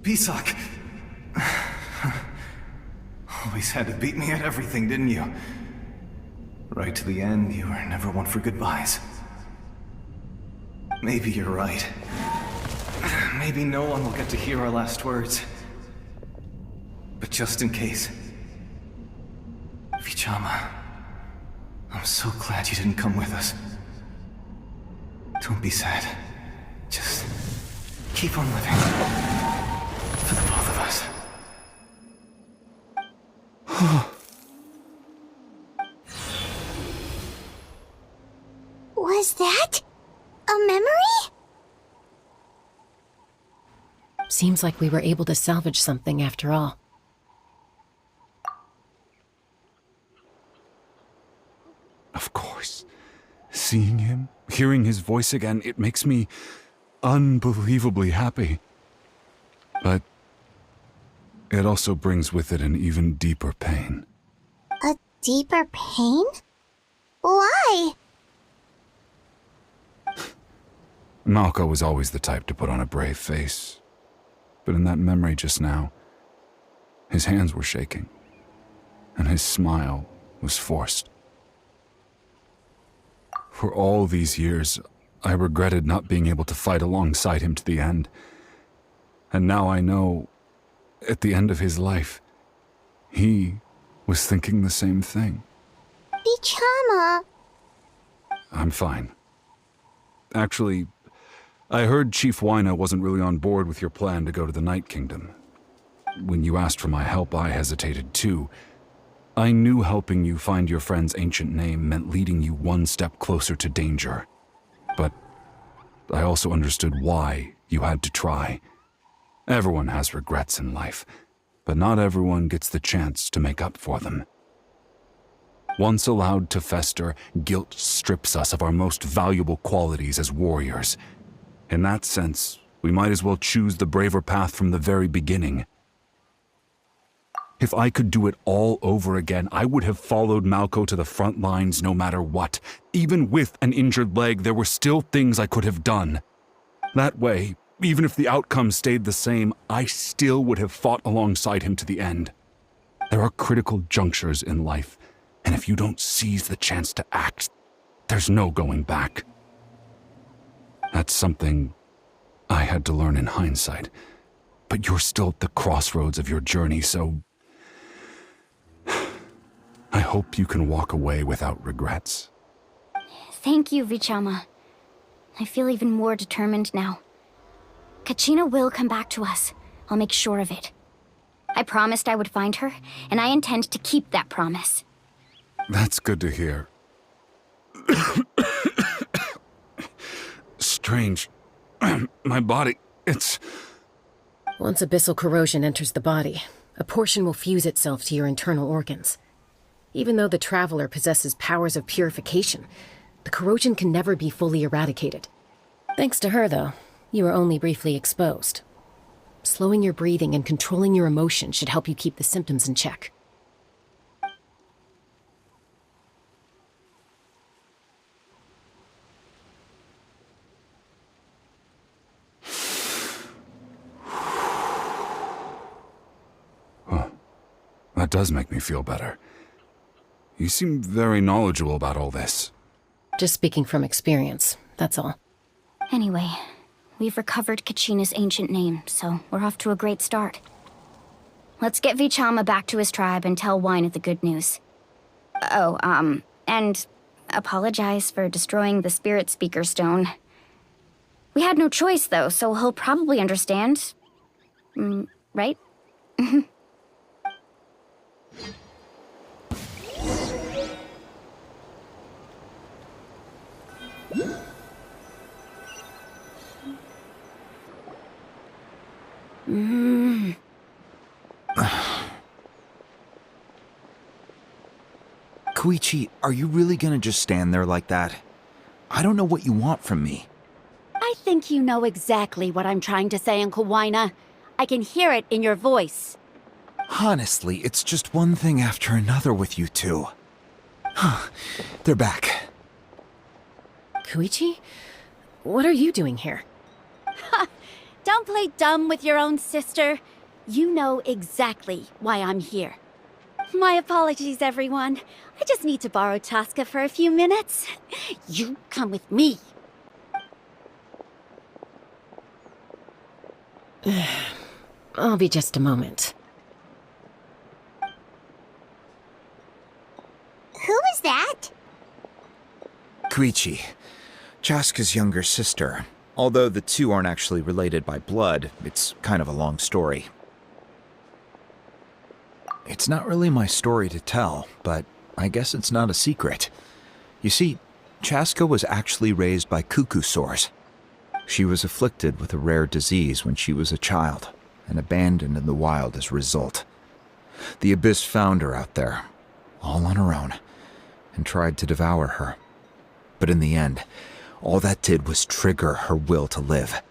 Pisak! Always had to beat me at everything, didn't you? Right to the end, you were never one for goodbyes. Maybe you're right. Maybe no one will get to hear our last words. But just in case... Vichama, I'm so glad you didn't come with us. Don't be sad. Just keep on living. For the both of us. Was that a memory? Seems like we were able to salvage something after all. Of course. Seeing him, hearing his voice again, it makes me unbelievably happy. But it also brings with it an even deeper pain. A deeper pain? Why? Malco was always the type to put on a brave face. But in that memory just now, his hands were shaking, and his smile was forced. For all these years, I regretted not being able to fight alongside him to the end. And now I know, at the end of his life, he was thinking the same thing. Vichama! I'm fine. Actually, I heard Chief Wina wasn't really on board with your plan to go to the Night Kingdom. When you asked for my help, I hesitated too. I knew helping you find your friend's ancient name meant leading you one step closer to danger. But I also understood why you had to try. Everyone has regrets in life, but not everyone gets the chance to make up for them. Once allowed to fester, guilt strips us of our most valuable qualities as warriors. In that sense, we might as well choose the braver path from the very beginning. If I could do it all over again, I would have followed Malco to the front lines no matter what. Even with an injured leg, there were still things I could have done. That way, even if the outcome stayed the same, I still would have fought alongside him to the end. There are critical junctures in life, and if you don't seize the chance to act, there's no going back. That's something I had to learn in hindsight, but you're still at the crossroads of your journey, so I hope you can walk away without regrets. Thank you, Vichama. I feel even more determined now. Kachina will come back to us. I'll make sure of it. I promised I would find her, and I intend to keep that promise. That's good to hear. Strange. My body, it's... Once abyssal corrosion enters the body, a portion will fuse itself to your internal organs. Even though the Traveler possesses powers of purification, the corrosion can never be fully eradicated. Thanks to her, though, you are only briefly exposed. Slowing your breathing and controlling your emotions should help you keep the symptoms in check. That does make me feel better. You seem very knowledgeable about all this. Just speaking from experience, that's all. Anyway, we've recovered Kachina's ancient name, so we're off to a great start. Let's get Vichama back to his tribe and tell Wina the good news. And apologize for destroying the Spirit Speaker Stone. We had no choice, though, so he'll probably understand. Right? Koichi, are you really gonna just stand there like that? I don't know what you want from me. I think you know exactly what I'm trying to say, Uncle Wina. I can hear it in your voice. Honestly, it's just one thing after another with you two. They're back. Koichi? What are you doing here? Don't play dumb with your own sister. You know exactly why I'm here. My apologies, everyone. I just need to borrow Chaska for a few minutes. You come with me. I'll be just a moment. Who was that? Koichi, Chaska's younger sister. Although the two aren't actually related by blood, it's kind of a long story. It's not really my story to tell, but I guess it's not a secret. You see, Chaska was actually raised by cuckoo sores. She was afflicted with a rare disease when she was a child, and abandoned in the wild as a result. The Abyss found her out there, all on her own, and tried to devour her. But in the end, all that did was trigger her will to live.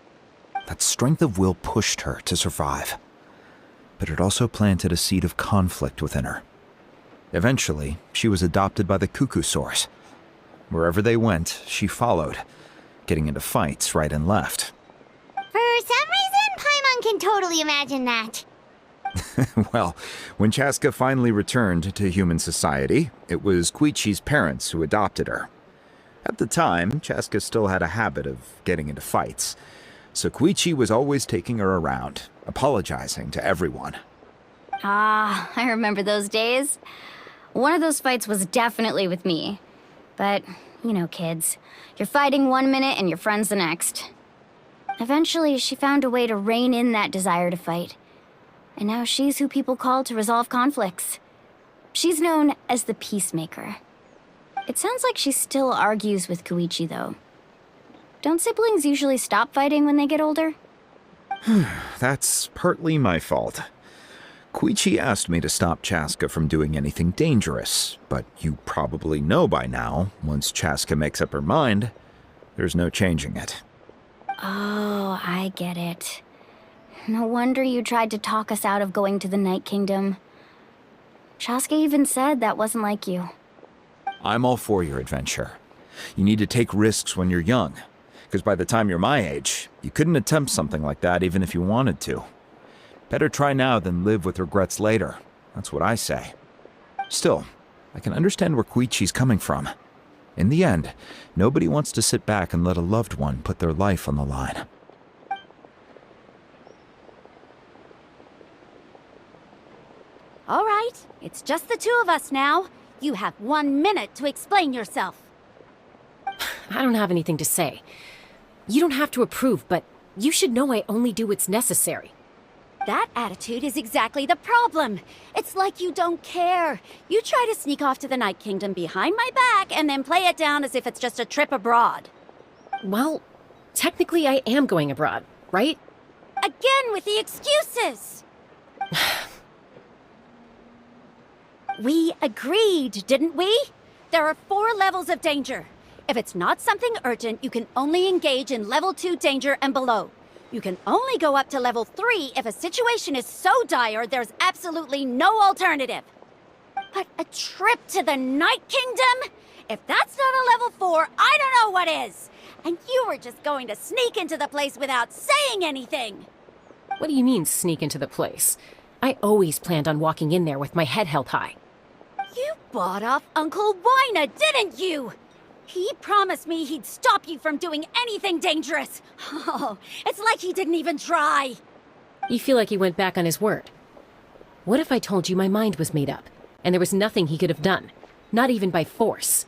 That strength of will pushed her to survive. But it also planted a seed of conflict within her. Eventually, she was adopted by the cuckoo source. Wherever they went, she followed, getting into fights right and left. For some reason, Paimon can totally imagine that. Well, when Chaska finally returned to human society, it was Koichi's parents who adopted her. At the time, Chaska still had a habit of getting into fights, so Koichi was always taking her around, apologizing to everyone. Ah, I remember those days. One of those fights was definitely with me. But, you know, kids. You're fighting one minute and your friend's the next. Eventually, she found a way to rein in that desire to fight. And now she's who people call to resolve conflicts. She's known as the Peacemaker. It sounds like she still argues with Koichi, though. Don't siblings usually stop fighting when they get older? That's partly my fault. Koichi asked me to stop Chaska from doing anything dangerous, but you probably know by now, once Chaska makes up her mind, there's no changing it. Oh, I get it. No wonder you tried to talk us out of going to the Night Kingdom. Chaska even said that wasn't like you. I'm all for your adventure. You need to take risks when you're young, because by the time you're my age, you couldn't attempt something like that even if you wanted to. Better try now than live with regrets later. That's what I say. Still, I can understand where Koichi's coming from. In the end, nobody wants to sit back and let a loved one put their life on the line. All right, it's just the two of us now. You have 1 minute to explain yourself. I don't have anything to say. You don't have to approve, but you should know I only do what's necessary. That attitude is exactly the problem. It's like you don't care. You try to sneak off to the Night Kingdom behind my back and then play it down as if it's just a trip abroad. Well, technically I am going abroad, right? Again with the excuses! We agreed, didn't we? There are 4 levels of danger. If it's not something urgent, you can only engage in level 2 danger and below. You can only go up to level 3 if a situation is so dire there's absolutely no alternative. But a trip to the Night Kingdom? If that's not a level 4, I don't know what is. And you were just going to sneak into the place without saying anything. What do you mean, sneak into the place? I always planned on walking in there with my head held high. You bought off Uncle Wina, didn't you? He promised me he'd stop you from doing anything dangerous. Oh, it's like he didn't even try. You feel like he went back on his word. What if I told you my mind was made up, and there was nothing he could have done? Not even by force.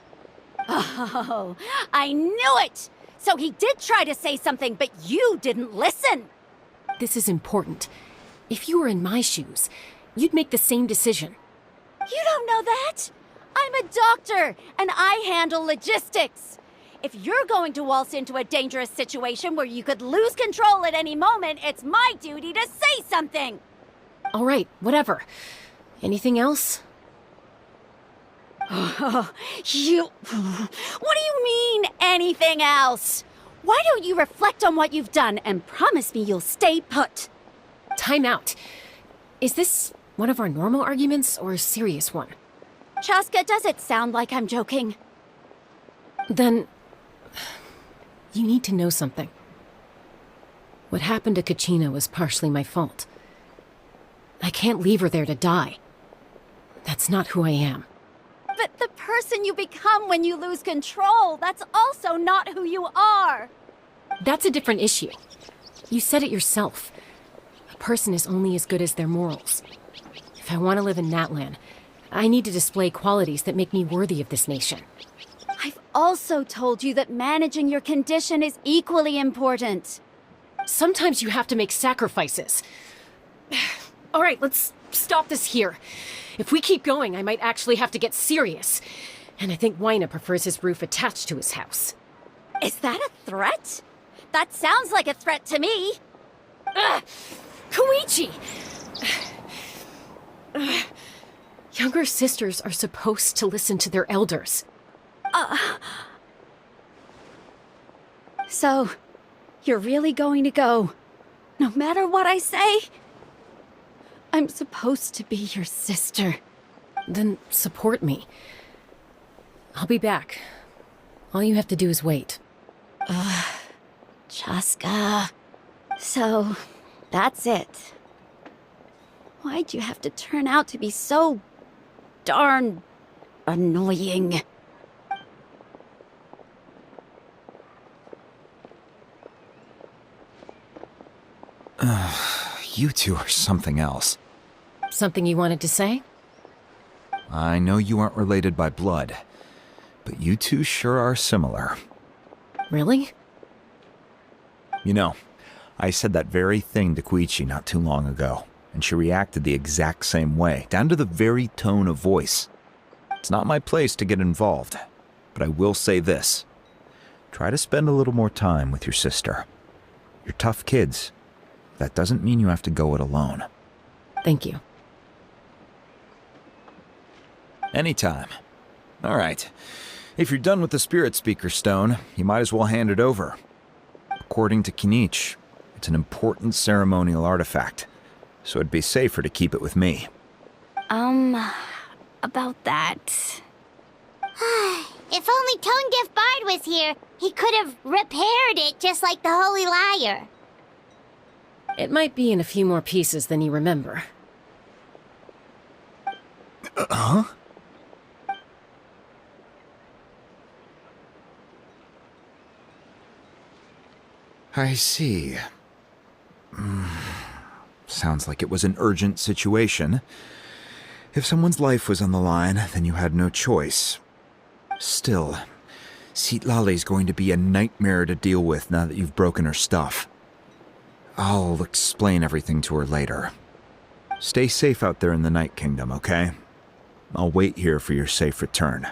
Oh, I knew it! So he did try to say something, but you didn't listen! This is important. If you were in my shoes, you'd make the same decision. You don't know that! I'm a doctor, and I handle logistics. If you're going to waltz into a dangerous situation where you could lose control at any moment, it's my duty to say something! All right, whatever. Anything else? What do you mean, anything else? Why don't you reflect on what you've done and promise me you'll stay put? Time out. Is this one of our normal arguments or a serious one? Chaska, does it sound like I'm joking? Then, you need to know something. What happened to Kachina was partially my fault. I can't leave her there to die. That's not who I am. But the person you become when you lose control, that's also not who you are. That's a different issue. You said it yourself. A person is only as good as their morals. If I want to live in Natlan, I need to display qualities that make me worthy of this nation. I've also told you that managing your condition is equally important. Sometimes you have to make sacrifices. All right, let's stop this here. If we keep going, I might actually have to get serious. And I think Waina prefers his roof attached to his house. Is that a threat? That sounds like a threat to me. Koichi! Younger sisters are supposed to listen to their elders. So, you're really going to go, no matter what I say? I'm supposed to be your sister. Then support me. I'll be back. All you have to do is wait. Chaska. So, that's it. Why'd you have to turn out to be so darn annoying? You two are something else. Something you wanted to say? I know you aren't related by blood, but you two sure are similar. Really? You know, I said that very thing to Koichi not too long ago, and she reacted the exact same way, down to the very tone of voice. It's not my place to get involved, but I will say this. Try to spend a little more time with your sister. You're tough kids. That doesn't mean you have to go it alone. Thank you. Anytime. All right. If you're done with the Spirit Speaker Stone, you might as well hand it over. According to Kinich, it's an important ceremonial artifact, so it'd be safer to keep it with me. About that. If only Tone Deaf Bard was here, he could have repaired it just like the Holy Liar. It might be in a few more pieces than you remember. Huh? I see. Sounds like it was an urgent situation. If someone's life was on the line, then you had no choice. Still, Citlali's going to be a nightmare to deal with now that you've broken her stuff. I'll explain everything to her later. Stay safe out there in the Night Kingdom, okay? I'll wait here for your safe return.